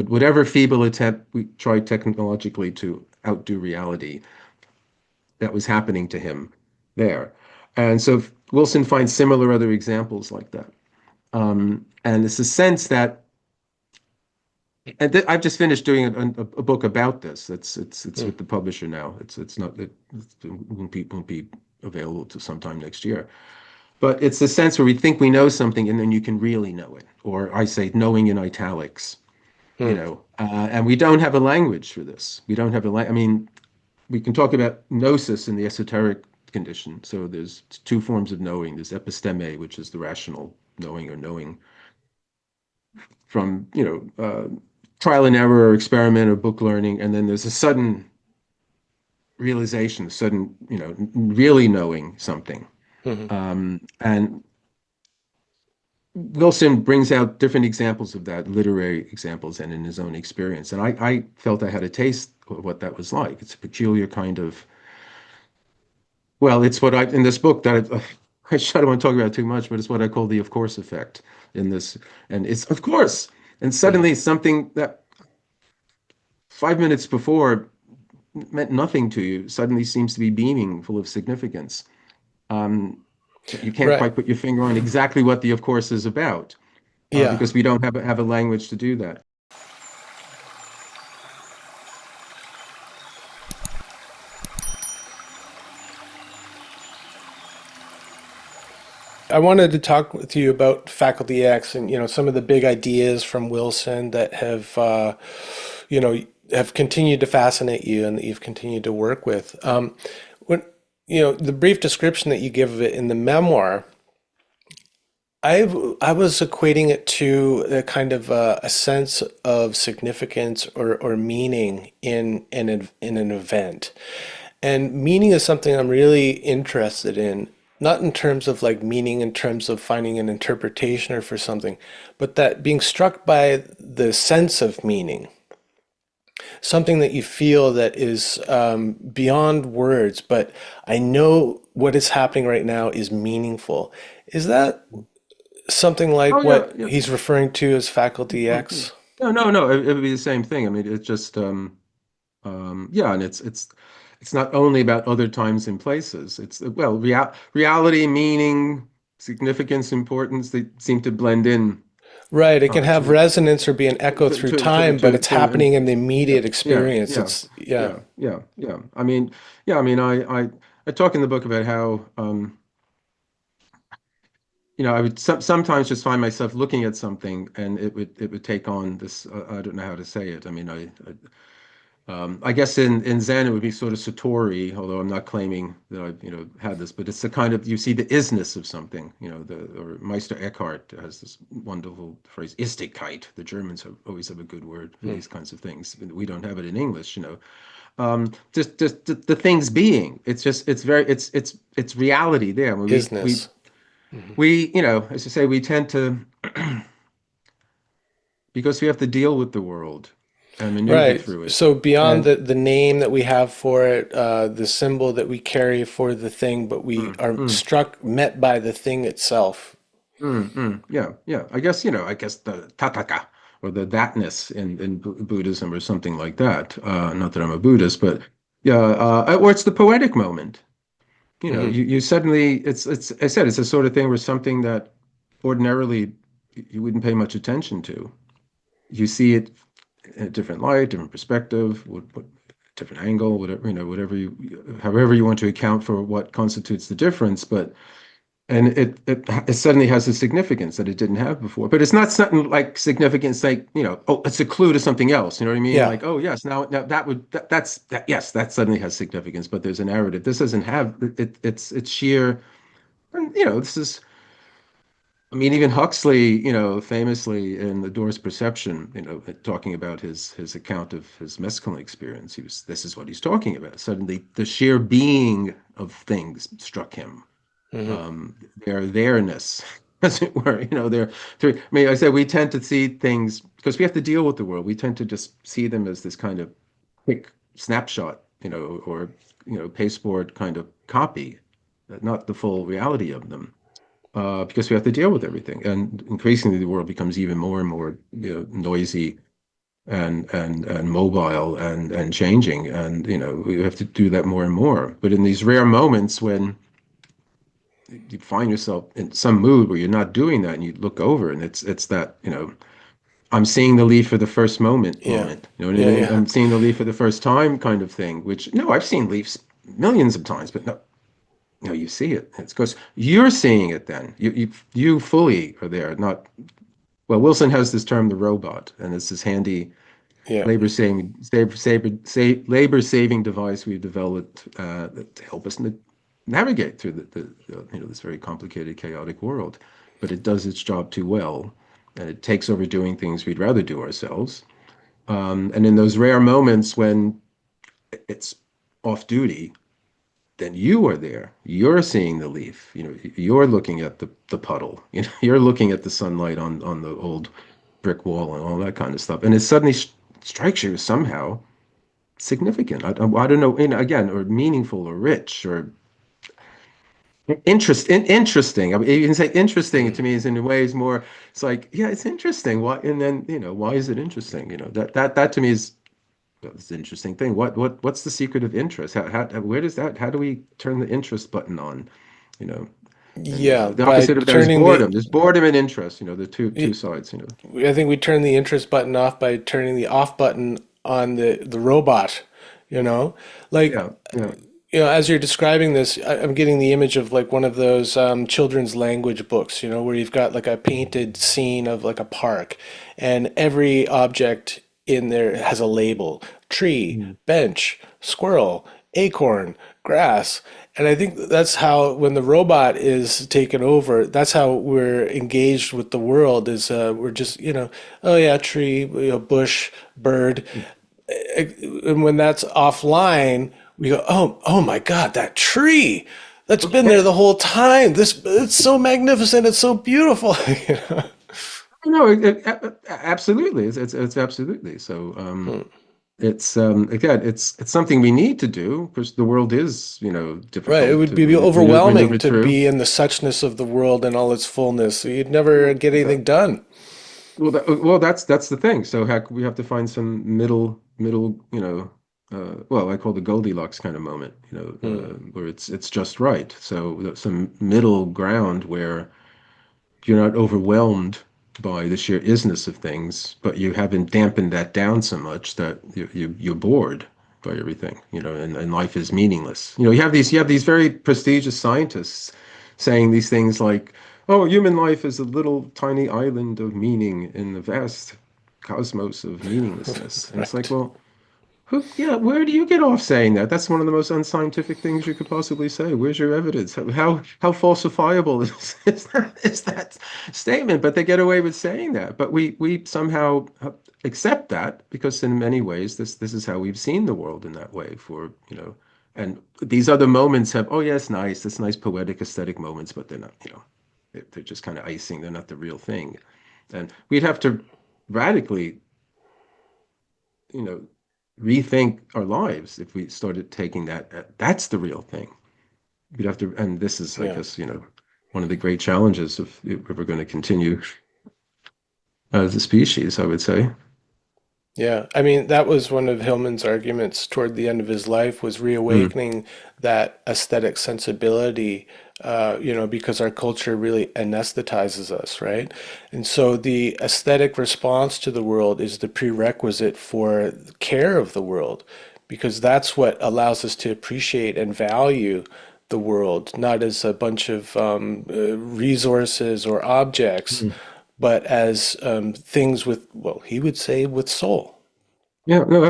whatever feeble attempt we tried technologically to outdo reality, that was happening to him there. And so Wilson finds similar other examples like that. And it's a sense that, and I've just finished doing a book about this. It's Hmm. with the publisher now. It's not it won't be available to sometime next year. But it's a sense where we think we know something, and then you can really know it, or I say knowing in italics, Hmm. and we don't have a language for this. We don't have I mean, we can talk about gnosis in the esoteric condition. So there's two forms of knowing. There's episteme, which is the rational knowing or knowing from, trial and error or experiment or book learning. And then there's a sudden realization, sudden, really knowing something. Hmm. And Wilson brings out different examples of that, literary examples, and in his own experience. And I felt I had a taste of what that was like. It's a peculiar kind of, well, it's what I, in this book that I don't want to talk about too much, but it's what I call the of course effect in this. And it's of course. And Hmm. suddenly something that 5 minutes before meant nothing to you suddenly seems to be beaming, full of significance. Um, you can't Right. quite put your finger on exactly what the of course is about, Yeah. because we don't have a language to do that. I wanted to talk with you about Faculty X and some of the big ideas from Wilson that you know have continued to fascinate you and that you've continued to work with. When the brief description that you give of it in the memoir, I was equating it to a kind of a sense of significance or meaning in an event. And meaning is something I'm really interested in, not in terms of like meaning in terms of finding an interpretation or for something, but that being struck by the sense of meaning, something that you feel that is beyond words, but I know what is happening right now is meaningful. Is that something Oh like yeah, what yeah. he's referring to as Faculty Mm, mm. X? No, no, no. It would be the same thing. I mean, it's just yeah, and it's not only about other times and places. It's well, reality, meaning, significance, importance. They seem to blend in Right, it can have to resonance or be an echo through time, but it's and happening in the yeah, immediate yeah, experience. yeah, It's yeah. yeah. I mean, yeah, I mean, I talk in the book about how I would sometimes just find myself looking at something and it would take on this. I don't know how to say it. I mean, I guess in Zen it would be sort of satori, although I'm not claiming that I've had this, but it's the kind of you see the isness of something. Or Meister Eckhart has this wonderful phrase, Istigkeit. The Germans always have a good word for Hmm. these kinds of things. We don't have it in English. Just the things being. It's just it's reality there. When Isness. Mhm. as you say, we tend to because we have to deal with the world and maneuver Right. through it. So beyond And the name that we have for it, the symbol that we carry for the thing, but we mm, are mm, met by the thing itself. yeah, yeah. I guess the tataka or the thatness in Buddhism or something like that. Not that I'm a Buddhist, but yeah, or it's the poetic moment. Hmm. You suddenly it's I said it's the sort of thing where something that ordinarily you wouldn't pay much attention to. You see it in a different light, different perspective, different angle, whatever, however you want to account for what constitutes the difference, but and it suddenly has a significance that it didn't have before. But it's not something like significance like, oh, it's a clue to something else. You know what I mean? Yeah. Like, oh yes, now yes, that suddenly has significance, but there's a narrative. This doesn't have it's sheer, and this is, I mean, even Huxley, famously in The Door's Perception, talking about his account of his mescaline experience, this is what he's talking about. Suddenly, the sheer being of things struck him, Hmm. their there-ness, as it were. I mean, I said we tend to see things because we have to deal with the world. We tend to just see them as this kind of quick snapshot, or pasteboard kind of copy, not the full reality of them, because we have to deal with everything. And increasingly, the world becomes even more and more, noisy and mobile and changing, and we have to do that more and more. But in these rare moments when you find yourself in some mood where you're not doing that, and you look over, and it's that I'm seeing the leaf for the first Yeah. moment. You know what I Yeah. mean? Yeah. I'm seeing the leaf for the first time kind of thing. Which no, I've seen leaves millions of times, but no, no, you see it. It's because you're seeing it. Then you fully are there. Not well. Wilson has this term, the robot, and it's this handy Yeah. labor saving device we've developed to help us navigate through this very complicated, chaotic world. But it does its job too well, and it takes over doing things we'd rather do ourselves. And in those rare moments when it's off duty, then you are there. You're seeing the leaf. You're looking at the puddle. You're looking at the sunlight on the old brick wall and all that kind of stuff. And it suddenly strikes you somehow significant. I don't know, again, or meaningful or rich or interesting. I mean, you can say interesting Mm. to me is in ways more, it's like, yeah, it's interesting. Why? And then, why is it interesting? That to me is, well, it's an interesting thing. What's the secret of interest? Where does that, how do we turn the interest button on? You know, and Yeah, the by opposite of that is turning boredom. There's boredom and interest, the two the sides. I think we turn the interest button off by turning the off button on the robot, you know? Like, Yeah, yeah. as you're describing this, I'm getting the image of like one of those children's language books, where you've got like a painted scene of like a park, and every object in there has a label: tree, Mm. bench, squirrel, acorn, grass. And I think that's how, when the robot is taken over, that's how we're engaged with the world. Is we're just, oh yeah, tree, bush, bird. And when that's offline, we go, oh my God, that tree, that's been there the whole time. It's so magnificent. It's so beautiful. No, absolutely. It's absolutely. So, it's again, it's something we need to do because the world is, Right. It difficult would to be overwhelming maneuver to through. be in the suchness of the world in all its fullness. You'd never get That, anything done. well, that's the thing. So we have to find some middle, well, I call the Goldilocks kind of moment, Hmm. where it's just right. So some middle ground where you're not overwhelmed by the sheer isness of things, but you haven't dampened that down so much that you're bored by everything, and life is meaningless. You have these very prestigious scientists saying these things like, "Oh, human life is a little tiny island of meaning in the vast cosmos of meaninglessness." And it's like, Right. well, yeah, where do you get off saying that? That's one of the most unscientific things you could possibly say. Where's your evidence? How falsifiable is that statement? But they get away with saying that. But we somehow accept that because in many ways this is how we've seen the world in that way and these other moments have, oh yeah, it's nice poetic aesthetic moments, but they're not, they're just kind of icing. They're not the real thing. And we'd have to radically you know, rethink our lives if we started taking that's the real thing. We'd have to, and this is, I Yeah. guess, one of the great challenges if we're going to continue as a species, I would say. Yeah, I mean, that was one of Hillman's arguments toward the end of his life, was Mm, reawakening that aesthetic sensibility, because our culture really anesthetizes us, right? And so the aesthetic response to the world is the prerequisite for care of the world, because that's what allows us to appreciate and value the world, not as a bunch of resources or objects, mm. but as things with, well, he would say, with soul. Yeah, no,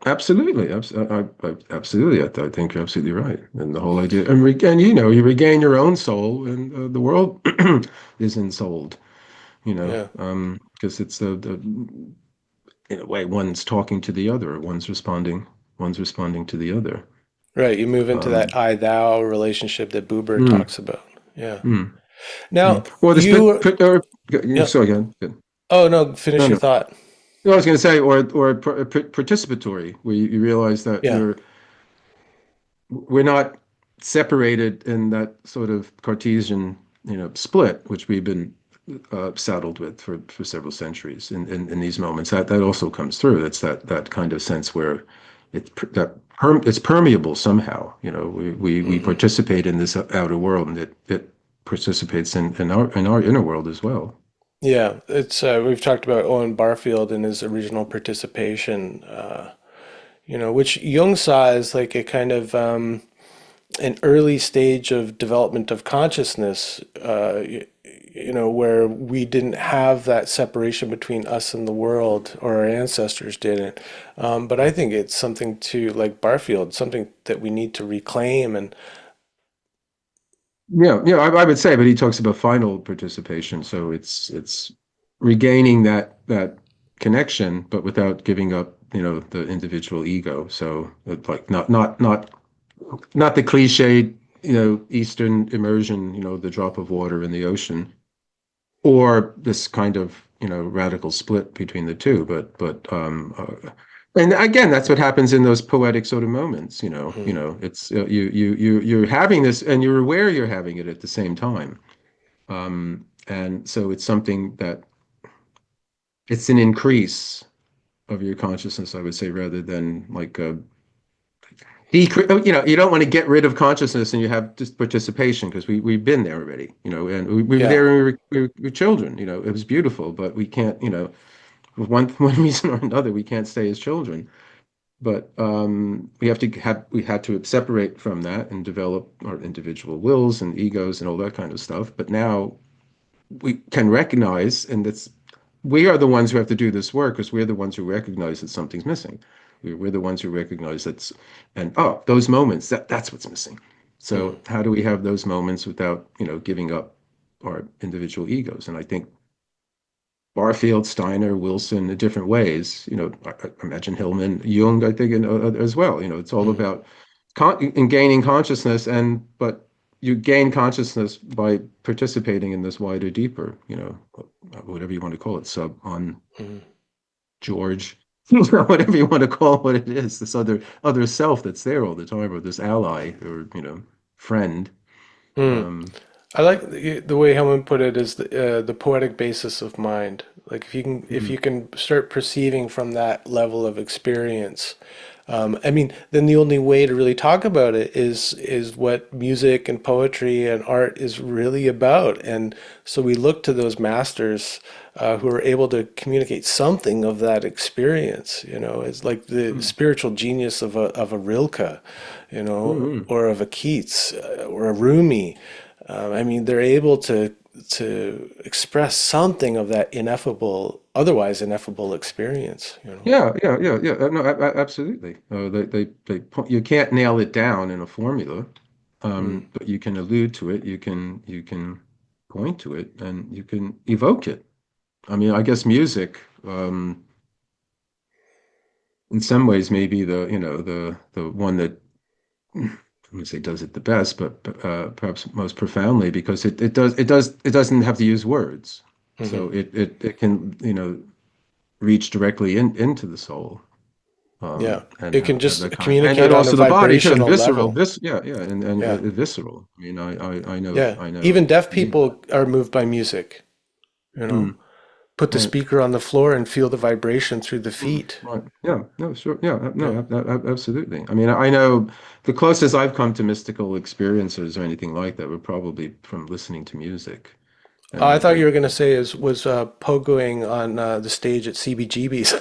absolutely, absolutely. I think you're absolutely right. And the whole idea, and again, you regain your own soul, and the world is ensouled. Yeah. Because it's the in a way one's talking to the other, one's responding to the other. Right. You move into Um, that I thou relationship that Buber mm, talks about. Yeah. mm, Now, Well, this you, yeah. so again, good. Oh, no, No, finish your no. thought. No, I was going to say, or participatory, where you realize that Yeah. we're not separated in that sort of Cartesian, split, which we've been saddled with for several centuries. In these moments, that also comes through. It's that kind of sense where it's permeable somehow. We Hmm. participate in this outer world, and it participates in our inner world as well. Yeah. It's, we've talked about Owen Barfield and his original participation, which Jung saw as like a kind of, an early stage of development of consciousness, where we didn't have that separation between us and the world, or our ancestors didn't. But I think it's something to, like Barfield, something that we need to reclaim. And Yeah, yeah, I would say, but he talks about final participation, so it's regaining that connection, but without giving up, the individual ego. So like not not the cliched, Eastern immersion, the drop of water in the ocean, or this kind of, radical split between the two. And again, that's what happens in those poetic sort of moments. It's you're having this, and you're aware you're having it at the same time. And so it's something that it's an increase of your consciousness, I would say, rather than like a decrease. You don't want to get rid of consciousness and you have just participation because we've been there already, and we were Yeah. there when we were children. It was beautiful, but we can't, for one reason or another, we can't stay as children. But we had to separate from that and develop our individual wills and egos and all that kind of stuff. But now we can recognize, and that's we are the ones who have to do this work because we're the ones who recognize that something's missing. We're the ones who recognize that's, and oh, those moments, that's what's missing. Mm. So how do we have those moments without, giving up our individual egos? And I think Barfield, Steiner, Wilson, in different ways, I imagine Hillman, Jung, I think, as well. It's all Mm. about in gaining consciousness, but you gain consciousness by participating in this wider, deeper, whatever you want to call it, sub on Mm. George, whatever you want to call what it is, this other self that's there all the time, or this ally, or friend. Mm. Um, I like the way Hellman put it is the poetic basis of mind. Like if mm, you can start perceiving from that level of experience, I mean, then the only way to really talk about it is what music and poetry and art is really about. And so we look to those masters who are able to communicate something of that experience. It's like the mm, spiritual genius of a Rilke, mm, or of a Keats or a Rumi. I mean, they're able to express something of that ineffable, otherwise ineffable experience. yeah. No, absolutely. You can't nail it down in a formula, Mm, but you can allude to it. You can point to it, and you can evoke it. I mean, I guess music, in some ways, maybe the one that I'm going to say does it the best, but perhaps most profoundly because it doesn't have to use words, mhm. so it can reach directly into the soul, Yeah, and it can have just that kind, and communicate on a also the body too, and vibrational visceral, level. vis yeah, and Yeah, visceral. I mean, I know, yeah. I know. Even deaf people are moved by music, you know. Mm, Put the right. speaker on the floor and feel the vibration through the Mm, feet. right. Yeah. No. Sure. Yeah. No. Yeah. Absolutely. I mean, I know the closest I've come to mystical experiences or anything like that were probably from listening to music, I and thought you were going to say was pogoing on the stage at CBGB's.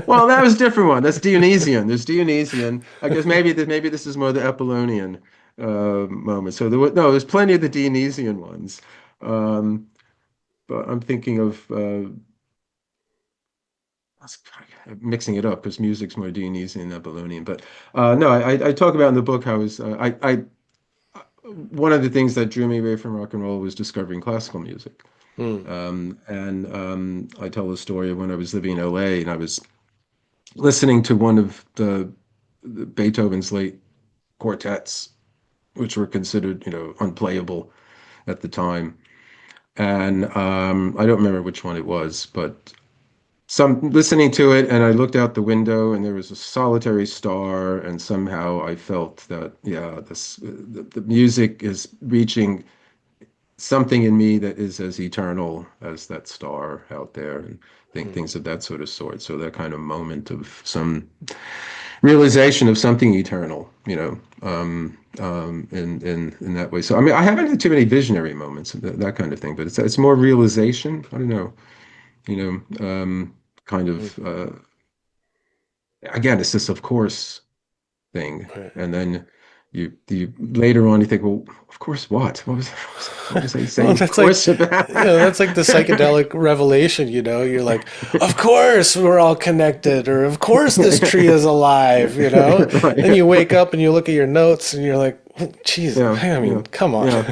well, that was a different one. That's Dionysian. There's Dionysian. I guess maybe this is more the Apollonian moment. So there's plenty of the Dionysian ones. Um, but I'm thinking of mixing it up because music's more Dionysian than Apollonian. But no, I talk about in the book how one of the things that drew me away from rock and roll was discovering classical music. Hmm. And I tell the story of when I was living in LA and I was listening to one of the Beethoven's late quartets, which were considered, unplayable at the time. And I don't remember which one it was, but some listening to it, and I looked out the window, and there was a solitary star, and somehow I felt that, yeah, the music is reaching something in me that is as eternal as that star out there, and think things of that sort of sort. So that kind of moment of some realization of something eternal, in that way. So I mean, I haven't had too many visionary moments, that kind of thing, but it's more realization. I don't know, kind of again, it's this of course thing, Right. and then you later on you think, well, of course, what was I Well, saying? Of course about? that's like the psychedelic revelation. You're like, of course we're all connected, or of course this tree is alive. Then Right. you wake up and you look at your notes and you're like, geez, Yeah, I yeah, mean, come on. yeah,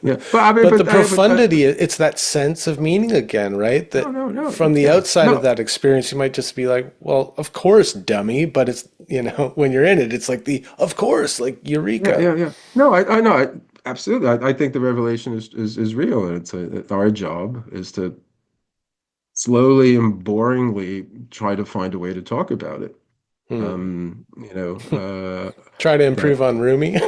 yeah. But I mean, But the but profundity, it's that sense of meaning again, right? no, That no, no, from the yeah, outside of no, that experience, you might just be like, well, of course, dummy, but when you're in it, it's like of course, like Yeah, eureka. yeah, yeah. No, I know. Absolutely. I think the revelation is real, and our job is to slowly and boringly try to find a way to talk about it. Hmm. Try to That improve on Rumi.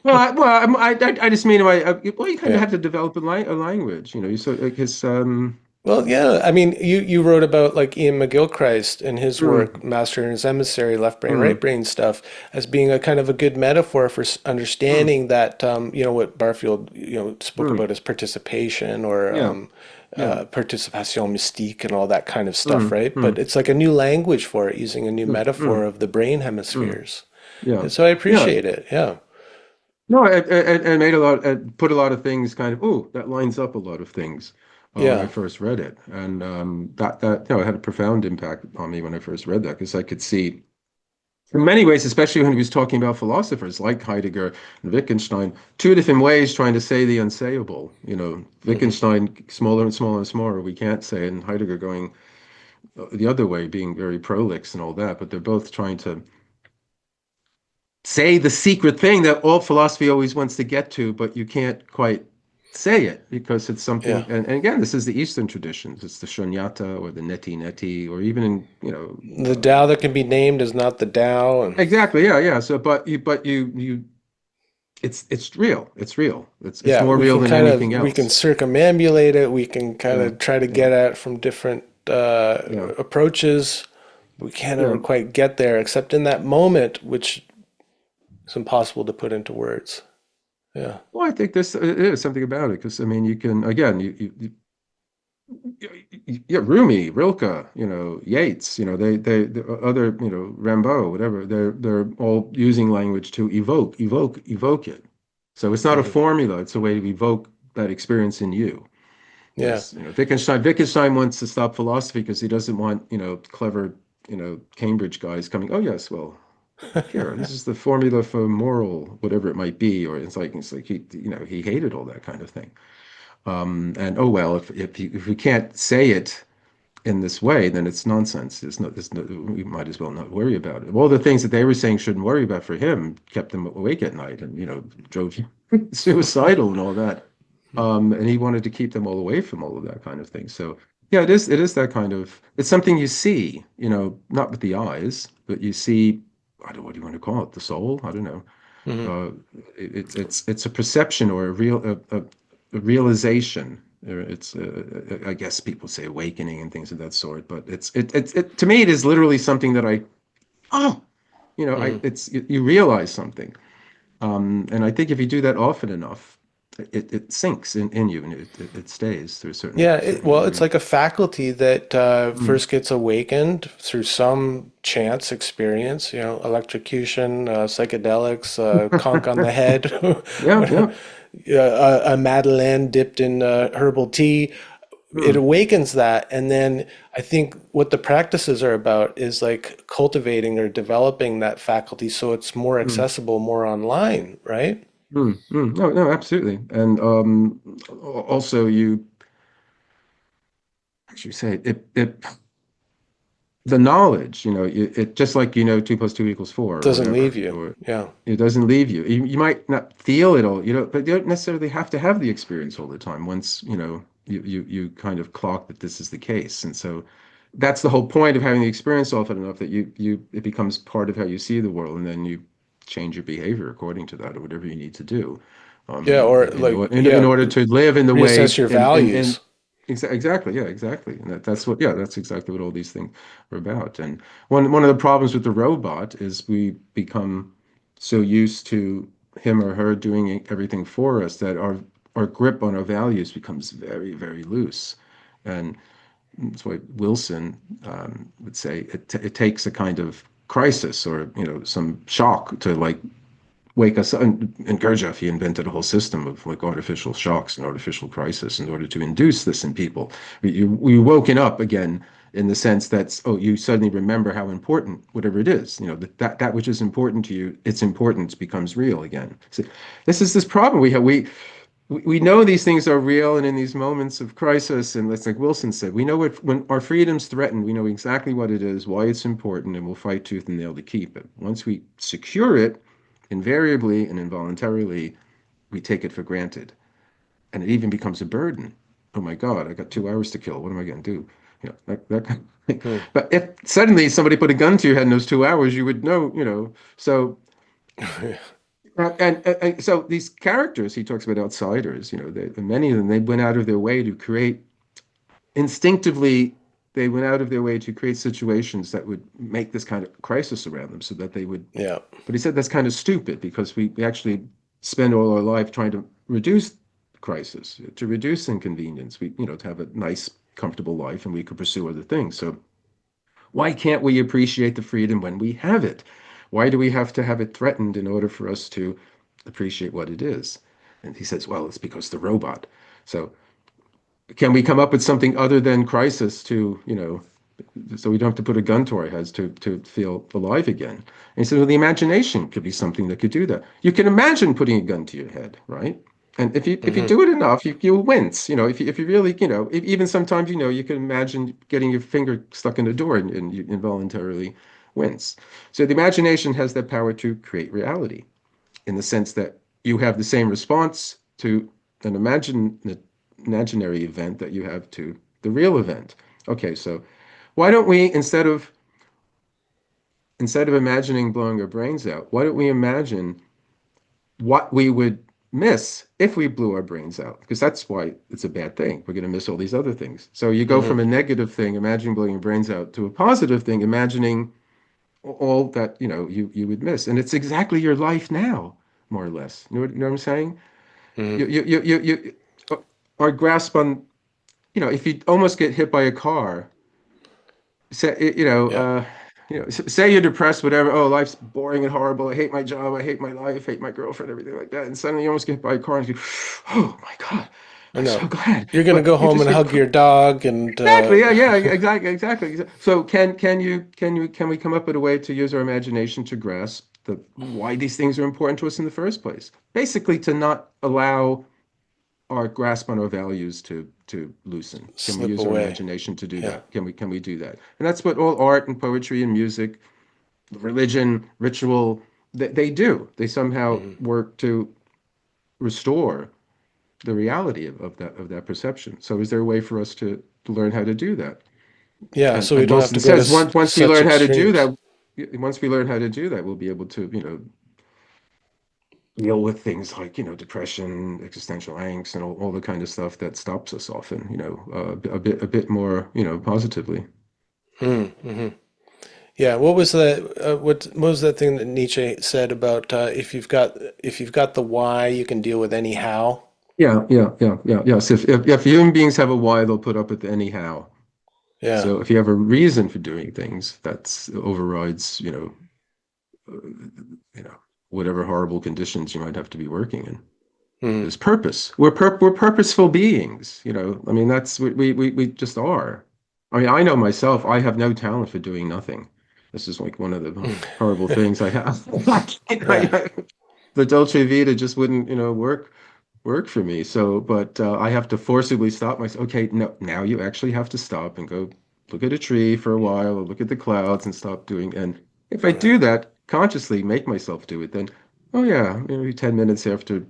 I just mean well, you kind of Yeah. have to develop a language, you so because Well, yeah. I mean, you wrote about like Ian McGilchrist and his work, mm, Master and His Emissary, Left Brain, Right mm, Brain stuff, as being a kind of a good metaphor for mm, understanding that, what Barfield, spoke mm, about as participation or yeah, yeah, participation mystique and all that kind of stuff, mm, right? But mm, it's like a new language for it, using a new mm, metaphor mm, of the brain mm, hemispheres. yeah, And so I yeah. appreciate it. Yeah. No, and made a lot, put a lot of things kind of, oh, that lines up a lot of things when I Yeah. first read it. And it had a profound impact on me when I first read that because I could see, in many ways, especially when he was talking about philosophers like Heidegger and Wittgenstein, two different ways trying to say the unsayable. Hmm. Wittgenstein, smaller and smaller and smaller, we can't say, and Heidegger going the other way, being very prolix and all that. But they're both trying to say the secret thing that all philosophy always wants to get to, but you can't quite say it because it's something. Yeah. And again, this is the Eastern traditions. It's the shunyata or the neti neti, or even in, The Tao that can be named is not the Tao, and exactly, yeah, yeah. So, it's real. It's real. It's yeah, more real than anything we can else. circumambulate it. We can kind Yeah, of try to yeah, get at it from different yeah, approaches. We can't yeah. ever quite get there, except in that moment, which is impossible to put into words. Yeah. Well, I think this it is something about it because I mean, you can again, yeah, Rumi, Rilke, Yeats, the other, Rimbaud, whatever, they're all using language to evoke it. So it's not a Hmm. formula, it's a way to evoke that experience in you. Yeah. Whereas, Wittgenstein wants to stop philosophy because he doesn't want, clever, Cambridge guys coming, oh yes, well, here, this is the formula for moral, whatever it might be, or it's like he hated all that kind of thing. And oh well, if we can't say it in this way, then it's nonsense. We might as well not worry about it. All the things that they were saying shouldn't worry about for him kept him awake at night and, drove him suicidal and all that. And he wanted to keep them all away from all of that kind of thing. So yeah, it is that kind of, it's something you see, not with the eyes, but you see, I don't know, what do you want to call it? The soul? I don't know. Hmm. Uh, it's a perception or a realization. It's I guess people say awakening and things of that sort, but it to me it is literally something that oh Hmm. you realize something, and I think if you do that often enough, it sinks in you and it stays to a certain Yeah, certain well, it's degree. like a faculty that Mm. first gets awakened through some chance experience, electrocution, psychedelics, conk on the head, Yeah, yeah. a Madeleine dipped in herbal tea. It Mm, awakens that. And then I think what the practices are about is like cultivating or developing that faculty so it's more mm, accessible, more online, right? No, no, absolutely. And also you as you say it the knowledge, it just like 2 + 2 = 4 or Doesn't leave whatever, you. or Yeah. it doesn't leave you. You might not feel it all, but you don't necessarily have to have the experience all the time once, you kind of clock that this is the case. And so that's the whole point of having the experience often enough that you it becomes part of how you see the world, and then you change your behavior according to that or whatever you need to do Yeah. Or like, in yeah, order to live in the reassess way your in values. exactly, yeah, exactly. And that's exactly what all these things are about. And one of the problems with the robot is we become so used to him or her doing everything for us that our grip on our values becomes very, very loose. And that's why Wilson would say it takes a kind of crisis or some shock to like wake us up. And Gurdjieff, he invented a whole system of like artificial shocks and artificial crisis in order to induce this in people. We woken up again in the sense that, oh, you suddenly remember how important whatever it is, that which is important to you, its importance becomes real again. So this is this problem we have. we know these things are real, and in these moments of crisis, and that's like Wilson said, we know what when our freedom's threatened, we know exactly what it is, why it's important, and we'll fight tooth and nail to keep it. Once we secure it, invariably and involuntarily, we take it for granted, and it even becomes a burden. Oh my God, I got 2 hours to kill. What am I going to do? That kind of thing. Hmm. But if suddenly somebody put a gun to your head in those 2 hours, you would know, So so these characters he talks about outsiders, many of them they went out of their way to create instinctively they went out of their way to create situations that would make this kind of crisis around them so that they would. Yeah. But he said that's kind of stupid because we actually spend all our life trying to reduce crisis, to reduce inconvenience, to have a nice, comfortable life, and we could pursue other things. So why can't we appreciate the freedom when we have it? Why do we have to have it threatened in order for us to appreciate what it is? And he says, well, it's because the robot. So can we come up with something other than crisis to, so we don't have to put a gun to our heads to feel alive again? And he says, well, the imagination could be something that could do that. You can imagine putting a gun to your head, right? And if you Hmm. do it enough, you'll wince. If you really, even sometimes, you can imagine getting your finger stuck in a door and you involuntarily wince. So the imagination has that power to create reality in the sense that you have the same response to an imaginary event that you have to the real event. Okay, so why don't we instead of imagining blowing our brains out, why don't we imagine what we would miss if we blew our brains out? Because that's why it's a bad thing. We're going to miss all these other things. So you go Hmm. from a negative thing, imagining blowing your brains out, to a positive thing, imagining all that you would miss, and it's exactly your life now, more or less. You know what I'm saying? Hmm. You our grasp on, if you almost get hit by a car, say, Yeah. say you're depressed, whatever. Oh, life's boring and horrible. I hate my job. I hate my life. Hate my girlfriend. Everything like that. And suddenly you almost get hit by a car and you, oh my God, I I'm so know. glad. You're gonna But go you home just and get hug your dog and exactly, yeah, yeah, exactly. So can we come up with a way to use our imagination to grasp the why these things are important to us in the first place? Basically, to not allow our grasp on our values to loosen. Can we slip use our away. imagination to do Yeah. that? Can we do that? And that's what all art and poetry and music, religion, ritual, they do. They somehow Hmm. work to restore the reality of that perception. So is there a way for us to learn how to do that? Yeah. And So we and don't have Wilson to go to says once we such learn how to do extremes. that, we'll be able to, deal with things like, depression, existential angst, and all the kind of stuff that stops us often, a bit more, positively. Mm-hmm. Yeah. What was that? What was that thing that Nietzsche said about if you've got the why, you can deal with any how? Yeah, yeah, yeah, yeah, yes. If human beings have a why, they'll put up with anyhow. Yeah. So if you have a reason for doing things, that's overrides, you know, whatever horrible conditions you might have to be working in. Mm. There's purpose. We're purposeful beings, I mean, that's what we just are. I mean, I know myself, I have no talent for doing nothing. This is like one of the horrible things I have. Yeah. The Dolce Vita just wouldn't, work for me. So, but I have to forcibly stop myself. Okay, no, now you actually have to stop and go look at a tree for a while or look at the clouds and stop doing. And if I Right. do that, consciously make myself do it, then, oh yeah, maybe 10 minutes after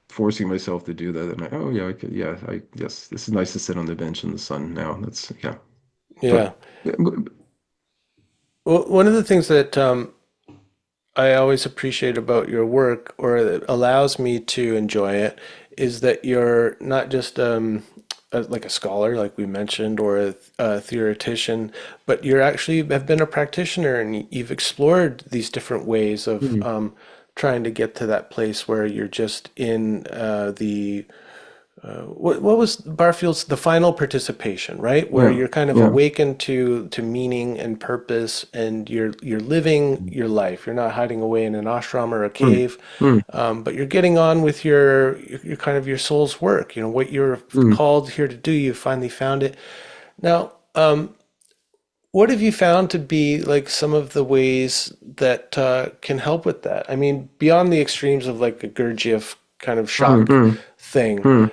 forcing myself to do that, and oh yeah, I could, yeah, yes, this is nice to sit on the bench in the sun now. That's, yeah. Yeah. But Well, one of the things that I always appreciate about your work, or that allows me to enjoy it, is that you're not just like a scholar, like we mentioned, or a theoretician, but you're actually have been a practitioner, and you've explored these different ways of mm, trying to get to that place where you're just in the what was Barfield's the final participation, right? Where yeah, you're kind of yeah, awakened to meaning and purpose, and you're living your life. You're not hiding away in an ashram or a mm, cave, mm, but you're getting on with your kind of your soul's work. You know what you're mm. called here to do. You finally found it. Now, what have you found to be like some of the ways that can help with that? I mean, beyond the extremes of like a Gurdjieff kind of Mm, shock mm. thing. Hmm.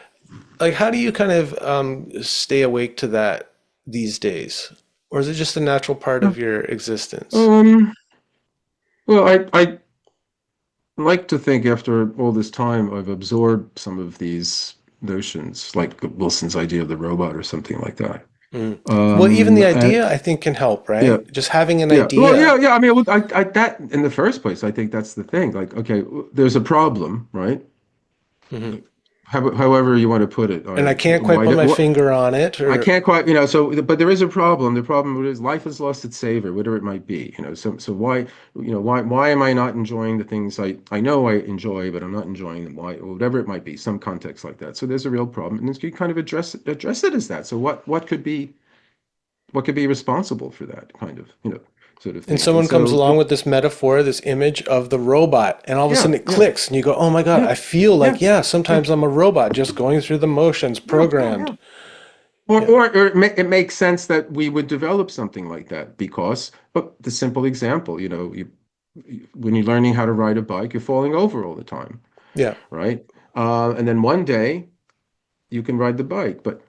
Like, how do you kind of stay awake to that these days? Or is it just a natural part of your existence? Um, well, I like to think after all this time, I've absorbed some of these notions, like Wilson's idea of the robot or something like that. Mm. Well, even the And idea, I think, can help, yeah, right? Just having an yeah. Well, yeah, idea. yeah. I mean, look, that in the first place, I think that's the thing. Like, okay, there's a problem, right? Hmm. However you want to put it. And I can't quite put my finger on it, I or can't quite, so, but there is a problem. The problem is life has lost its savor, whatever it might be, so why, why am I not enjoying the things I know I enjoy, but I'm not enjoying them? Why, or whatever it might be, some context like that. So there's a real problem, and you kind of address it as that. So what could be responsible for that kind of, sort of and thing? And someone comes so, along with this metaphor, this image of the robot, and all of a yeah, sudden it yeah, clicks, and you go, "Oh my God, yeah, I feel yeah, like, yeah, yeah, sometimes I'm a robot just going through the motions, yeah, yeah, programmed." yeah. Or, Yeah, or, or it makes sense that we would develop something like that because, but the simple example, when you're learning how to ride a bike, you're falling over all the time, yeah, right? And then one day you can ride the bike, but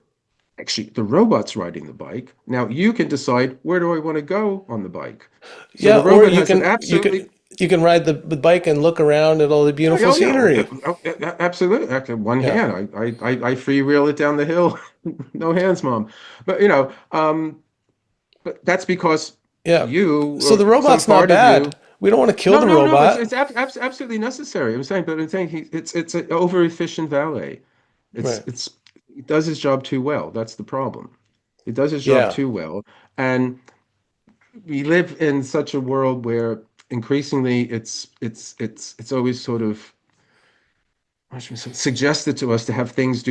actually the robot's riding the bike. Now you can decide where do I want to go on the bike. So yeah. the Or robot you has an can absolutely, you can ride the bike and look around at all the oh, beautiful yeah, yeah, scenery. absolutely. Actually, one Yeah, hand, I free wheel it down the hill. No hands, mom. But but that's because yeah. you So the or some robot's not part of bad. you. We don't want to kill No, the no, no. robot. Absolutely necessary. I'm saying it's an over efficient valet. Right. It does his job too well. That's the problem. It does his job Yeah. too well, and we live in such a world where increasingly it's always sort of suggested to us to have things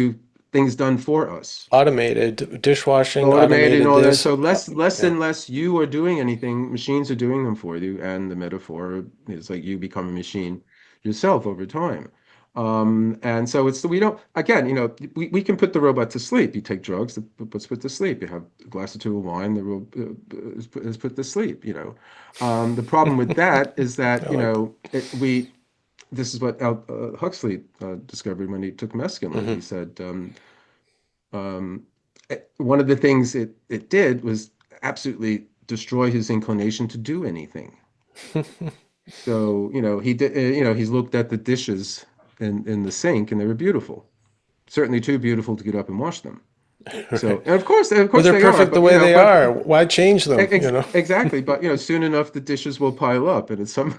done for us. Automated dishwashing, Automated and automated all that. this. So less Yeah. and less you are doing anything, machines are doing them for you. And the metaphor is like you become a machine yourself over time. And so we don't, again, we can put the robot to sleep. You take drugs, puts put to sleep. You have a glass or two of wine, the robot is put to sleep, The problem with that is I that, like that. this is what Huxley discovered when he took mescaline. He Hmm. said, one of the things it did was absolutely destroy his inclination to do anything. So, he did, he's looked at the dishes in the sink and they were beautiful. Certainly too beautiful to get up and wash them. So, Right. and of Well, course they're they are, perfect the but way they are. Why change them, you know? exactly. But soon enough the dishes will pile up, and at some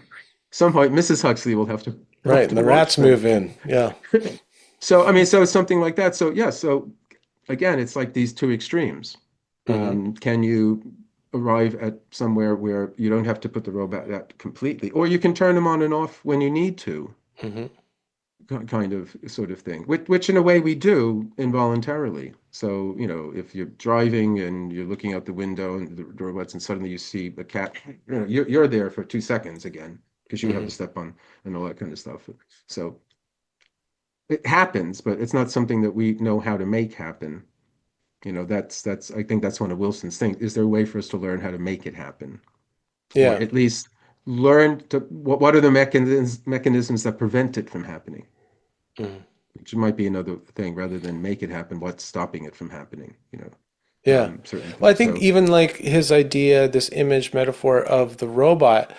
point Mrs. Huxley will have Right, and to the wash rats them. move in. Yeah. So, I mean, so it's something like that. So, yeah. So again, it's like these two extremes. Hmm. Can you arrive at somewhere where you don't have to put the robot out completely, or you can turn them on and off when you need to, Hmm. kind of sort of thing, which in a way we do involuntarily. So, if you're driving and you're looking out the window and the robots, and suddenly you see a cat, you're there for 2 seconds again because you have to Hmm. step on and all that kind of stuff. So it happens, but it's not something that we know how to make happen. That's I think that's one of Wilson's things. Is there a way for us to learn how to make it happen, or Yeah. at least learn to what are the mechanisms that prevent it from happening? Hmm. Which might be another thing rather than make it happen. What's stopping it from happening? Yeah. Certain Well, I things. think So, even like his idea, this image metaphor of the robot,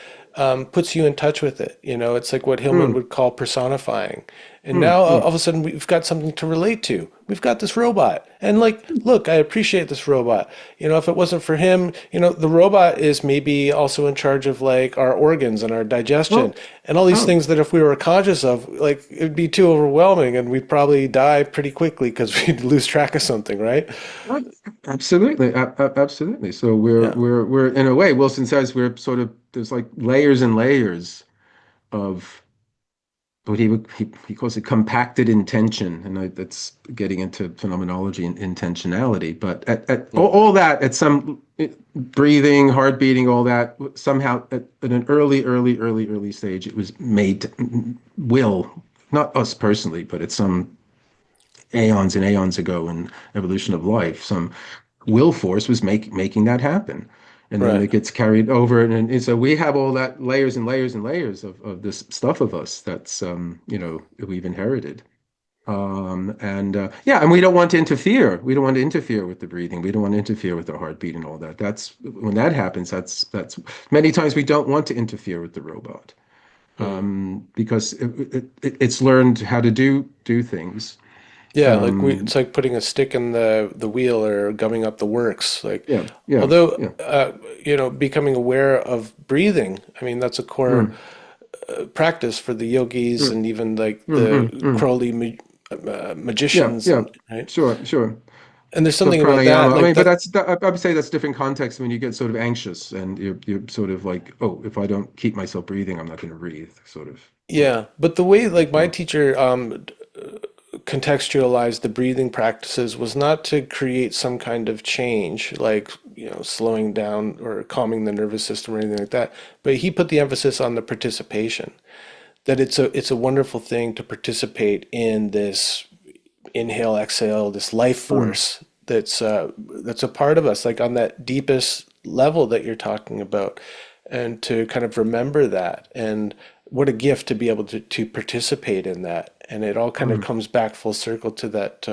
puts you in touch with it. You know, it's like what Hillman hmm, would call personifying. And hmm, now hmm. all of a sudden we've got something to relate to. We've got this robot. And like, look, I appreciate this robot. You know, if it wasn't for him, the robot is maybe also in charge of like our organs and our digestion Oh, and all these oh, things that if we were conscious of, like, it'd be too overwhelming and we'd probably die pretty quickly because we'd lose track of something, right? oh, absolutely, absolutely. So Yeah. we're in a way. Wilson says we're sort of there's like layers and layers of what he calls it compacted intention, and that's getting into phenomenology and intentionality. But at Hmm. all that, at some breathing, heart beating, all that, somehow at an early stage, it was made will, not us personally, but at some aeons and aeons ago in evolution of life, some will force was making that happen. And then Right. it gets carried over, and so we have all that layers and layers and layers of this stuff of us that's we've inherited. And yeah, and we don't want to interfere. We don't want to interfere with the breathing. We don't want to interfere with the heartbeat and all that. That's when that happens. That's many times we don't want to interfere with the robot Hmm. because it's learned how to do things. Yeah, like Um, it's like putting a stick in the wheel or gumming up the works. Like, yeah, yeah, although yeah. becoming aware of breathing, I mean, that's a core Mm, practice for the yogis mm, and even like mm, mm, the mm. Crowley Yeah, magicians, yeah. and right. Sure, sure. And there's The something about that, pranayama. I like mean, but that. I would say that's different context when you get sort of anxious and you're sort of like, oh, if I don't keep myself breathing, I'm not going to breathe. Sort of like, Yeah, but the way like my yeah. teacher contextualized the breathing practices was not to create some kind of change, like, slowing down or calming the nervous system or anything like that. But he put the emphasis on the participation, that it's a wonderful thing to participate in this inhale, exhale, this life Mm, force that's a part of us, like on that deepest level that you're talking about, and to kind of remember that, and what a gift to be able to participate in that, and it all kind of mm, comes back full circle to that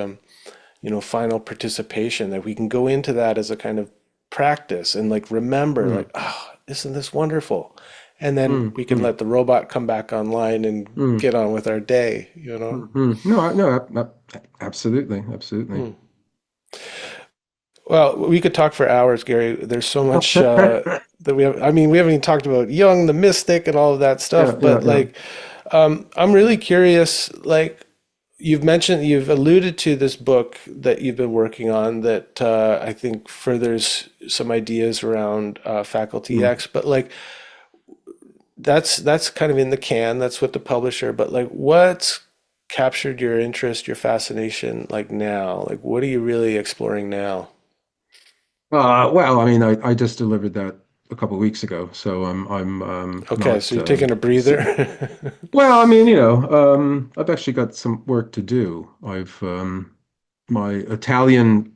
final participation, that we can go into that as a kind of practice and like remember, mm, like, oh, isn't this wonderful? And then mm, we can mm, let the robot come back online and mm, get on with our day. mm, mm. No, no, absolutely, absolutely. Hmm. Well, we could talk for hours, Gary. There's so much that we have. I mean, we haven't even talked about Jung, the mystic, and all of that Yeah, stuff. yeah, But yeah. like, I'm really curious. Like, you've alluded to this book that you've been working on that I think furthers some ideas around Faculty Mm. X. But like, that's kind of in the can. That's with the publisher. But like, what's captured your interest, your fascination, like now? Like, what are you really exploring now? Well, I mean, I just delivered that a couple of weeks ago, so I'm Okay, so not you're taking a breather. well, I mean, I've actually got some work to do. I've my Italian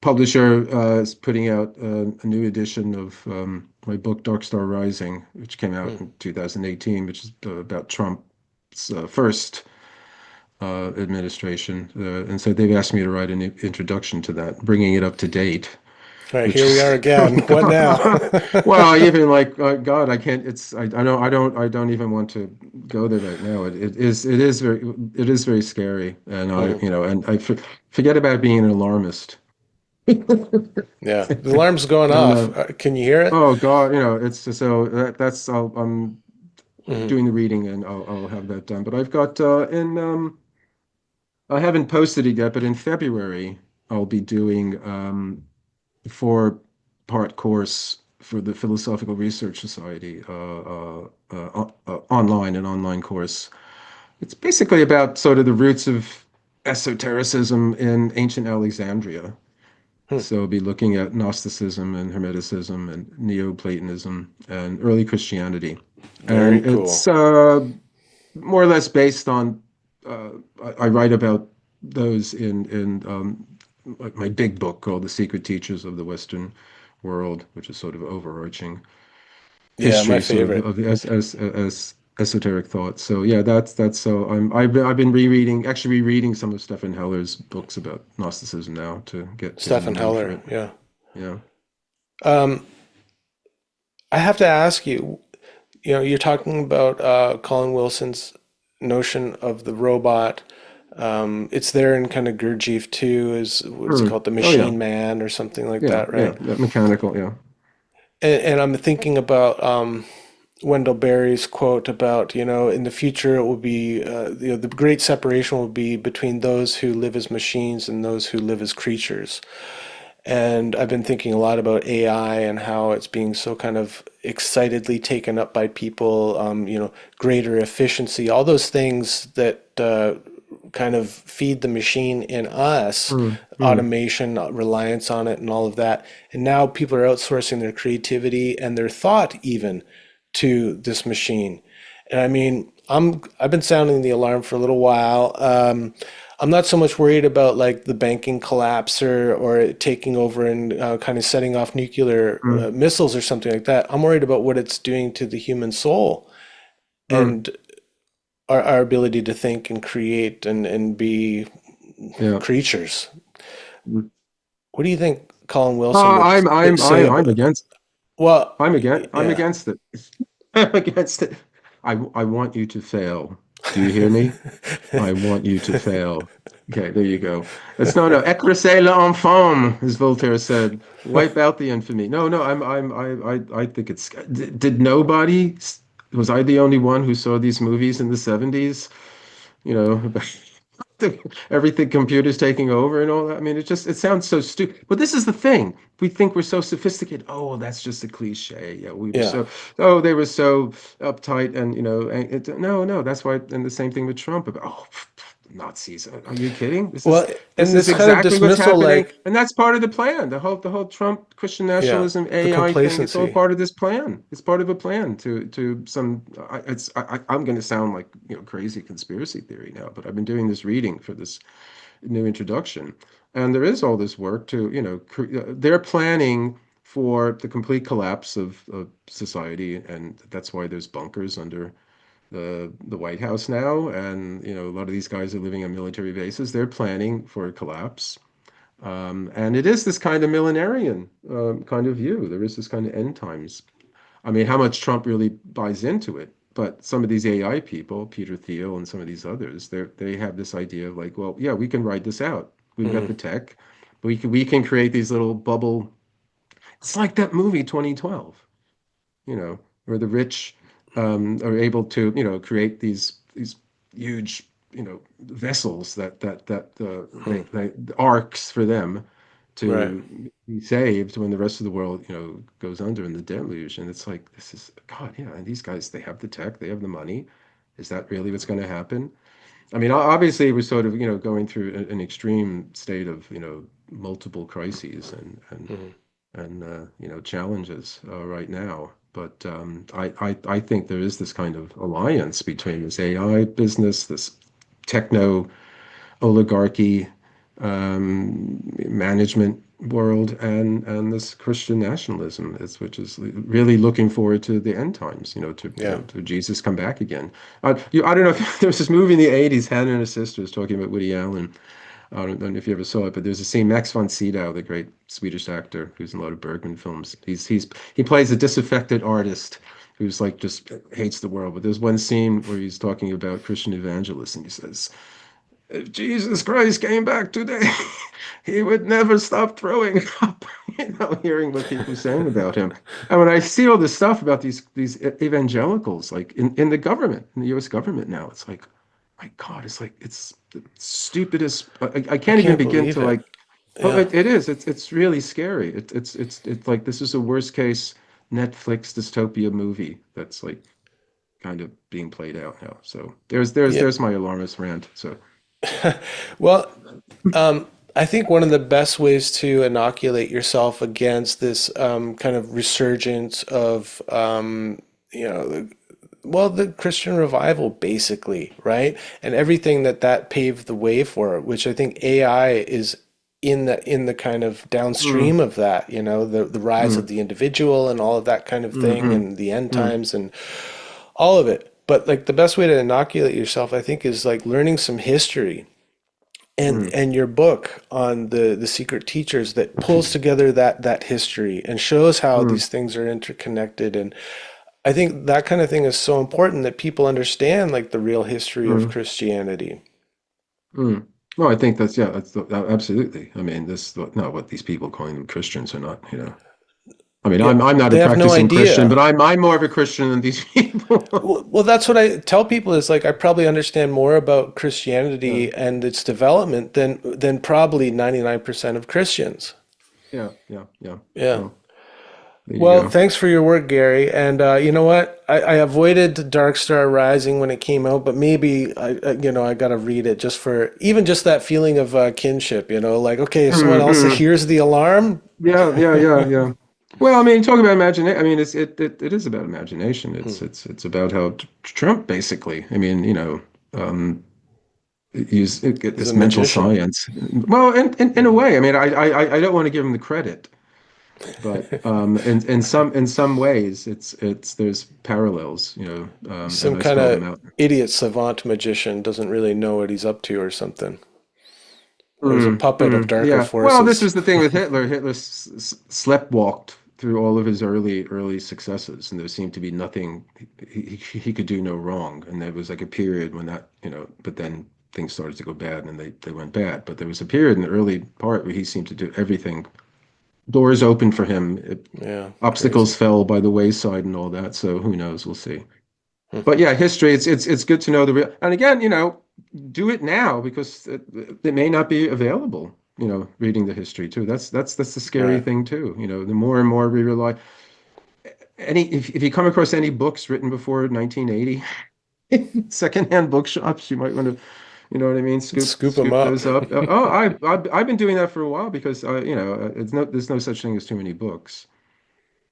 publisher is putting out a new edition of my book Dark Star Rising, which came out Hmm. in 2018, which is about Trump's first administration. And so they've asked me to write an introduction to that, bringing it up to date, All right, which here we is are again. What now? well, even like God, I can't. I don't even want to go there right now. It is very scary, and Mhm. forget about being an alarmist. Yeah, the alarm's going And off. Can you hear it? oh God, it's just, so that's I'm Hmm. doing the reading and I'll have that done. But I've got in I haven't posted it yet, but in February I'll be doing a four-part course for the Philosophical Research Society online, an online course. It's basically about sort of the roots of esotericism in ancient Alexandria. Hmm. So I'll be looking at Gnosticism and Hermeticism and Neoplatonism and early Christianity. Very And cool. it's more or less based on, uh, I write about those in my big book called The Secret Teachers of the Western World, which is sort of overarching Yeah, my history, sort favorite. of as esoteric thought. So yeah, that's so I've been rereading, actually rereading some of Stephen Heller's books about Gnosticism now to get in the Stefan mood for Heller. it. Yeah. Yeah. Um, I have to ask you, you're talking about Colin Wilson's notion of the robot. It's there in kind of Gurdjieff too, is what's it Hmm. called, the Oh yeah. machine man or something like Yeah. that, Yeah. right? That mechanical. Yeah. And I'm thinking about Wendell Berry's quote about, in the future it will be, the great separation will be between those who live as machines and those who live as creatures. And I've been thinking a lot about AI and how it's being so kind of excitedly taken up by people, greater efficiency, all those things that kind of feed the machine in us, Hmm. Hmm. automation, reliance on it, and all of that. And now people are outsourcing their creativity and their thought even to this machine. And I mean, I've been sounding the alarm for a little while. I'm not so much worried about like the banking collapse or it taking over and kind of setting off nuclear Hmm. missiles or something like that. I'm worried about what it's doing to the human soul. Hmm. And our ability to think and create and be Yeah. creatures. Mm. What do you think Colin Wilson would say I'm about? against. Well, I'm yeah. against it. I'm against it. I want you to fail. Do you hear me? I want you to fail. Okay, there you go. It's no. Écrasez l'enfant, as Voltaire said. Wipe out the infamy. No, no. I think it's. Did nobody? Was I the only one who saw these movies in the 70s? You know, about everything computers taking over and all that. I mean, it sounds so stupid. But this is the thing. We think we're so sophisticated. Oh, well, that's just a cliche. Yeah, we were Yeah. so, oh, they were so uptight and, no, no, that's why. And the same thing with Trump. About, oh, Nazis. Are you kidding? Well, This and is this kind of exactly what's dismissal, happening. like, And that's part of the plan. The whole Trump Christian yeah, nationalism the AI thing. It's all complacency. part of this plan. It's part of a plan to some. I'm going to sound like crazy conspiracy theory now, but I've been doing this reading for this new introduction. And there is all this work to, they're planning for the complete collapse of society, and that's why there's bunkers under the White House now. And a lot of these guys are living on military bases. They're planning for a collapse. And it is this kind of millenarian kind of view. There is this kind of end times. I mean, how much Trump really buys into it? But some of these AI people, Peter Thiel and some of these others, they have this idea of like, well, yeah, we can ride this out. We've got Hmm. the tech. We can create these little bubble. It's like that movie 2012, where the rich are able to, create these huge, vessels that Hmm. they arcs for them Right. to be saved when the rest of the world, goes under in the deluge. And it's like, this is God, yeah. And these guys, they have the tech, they have the money. Is that really what's going to happen? I mean, obviously, we're sort of, going through an extreme state of, multiple crises Hmm. challenges right now. But I think there is this kind of alliance between this AI business, this techno oligarchy management world, and this Christian nationalism, which is really looking forward to the end times, Yeah. to Jesus come back again. I don't know if there was this movie in the 80s, Hannah and her sisters, talking about Woody Allen. I don't know if you ever saw it, but there's a scene, Max von Sydow, the great Swedish actor who's in a lot of Bergman films. He plays a disaffected artist who's like just hates the world. But there's one scene where he's talking about Christian evangelists, and he says, if Jesus Christ came back today, he would never stop throwing up. Hearing what people are saying about him. And when I see all this stuff about these evangelicals, like in the government, in the U.S. government now, it's like, my God, it's like it's the stupidest. I I can't even can't begin believe to it. like. Oh, Yeah. it is. It's really scary. It's like this is a worst case Netflix dystopia movie that's like kind of being played out now. So Yeah. there's my alarmist rant. So. Well, I think one of the best ways to inoculate yourself against this kind of resurgence of, the Christian revival, basically, right? And everything that paved the way for it, which I think AI is in the kind of Mm, downstream of that, the rise of mm, the individual and all of that kind of mm, thing mm, and the end mm, times and all of it. But like the best way to inoculate yourself, I think, is like learning some history mm, and your book on the secret teachers that pulls together that history and shows how mm, these things are interconnected. And I think that kind of thing is so important that people understand like the real history of mm, Christianity. mm. No, I think that's, yeah, absolutely. I mean, this not what these people calling them Christians are not, I mean, Yeah, I'm not a they have no practicing Christian, idea. but I'm more of a Christian than these people. Well, that's what I tell people is like I probably understand more about Yeah, Christianity and its development than probably 99% of Christians. yeah, yeah, yeah. Yeah. Well, there you Well, go. thanks for your work, Gary. And you know what? I avoided Dark Star Rising when it came out, but maybe I got to read it just for even just that feeling of kinship. Like okay, if someone Mm, else mm. hears the alarm. Yeah, yeah, yeah, yeah. Well, I mean, talk about imagination. I mean, it is about imagination. Hmm. It's about how Trump basically. I mean, um, use Is a it's mental magician. science. Well, in a Hmm. way, I mean, I don't want to give him the credit. But in some ways, it's there's parallels, and Some I kind spell them of out. idiot savant magician doesn't really know what he's up to or something. Or is a Mm, puppet of darker yeah. Well, this forces. was the thing with Hitler. Hitler sleptwalked through all of his early successes, and there seemed to be nothing he could do no wrong. And there was like a period when but then things started to go bad, and they went bad. But there was a period in the early part where he seemed to do everything. Doors open for him. Yeah, Obstacles crazy. fell by the wayside and all that. So who knows? We'll see. But Hmm. yeah, history. It's good to know the real. And again, do it now because it may not be available. Reading the history too. That's the scary Right. thing too. The more and more we rely. If you come across any books written before 1980, secondhand bookshops, you might want to, you know what I mean, scoop Scoop them scoop up. those up. Oh, I've been doing that for a while because there's no such thing as too many books.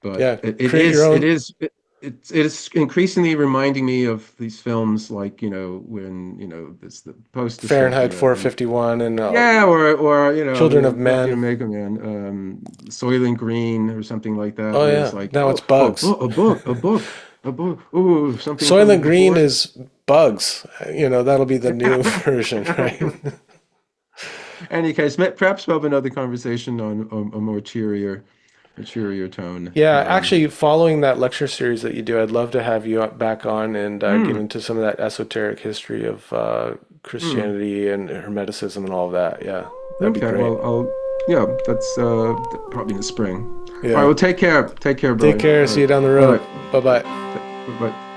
But Yeah, it create your is it own is it is increasingly reminding me of these films like when there's the poster Fahrenheit something 451 and yeah, or Children of not the Men. Omega Man, Soylent Green or something like that, Oh where it's yeah, like, now oh, it's oh, bugs. a book, ooh, something from Soylent Green before. is bugs. That'll be the new version, right? Any case, perhaps we'll have another conversation on a more cheerier tone. Yeah, actually, following that lecture series that you do, I'd love to have you back on and get Hmm, into some of that esoteric history of hmm. Christianity and Hermeticism and all of that. Yeah, that'd be Okay, great. well, yeah, that's probably in the spring. All right, Yeah. well, take care, Take Brian. care. All See right, you down the all road. right, Bye bye. bye.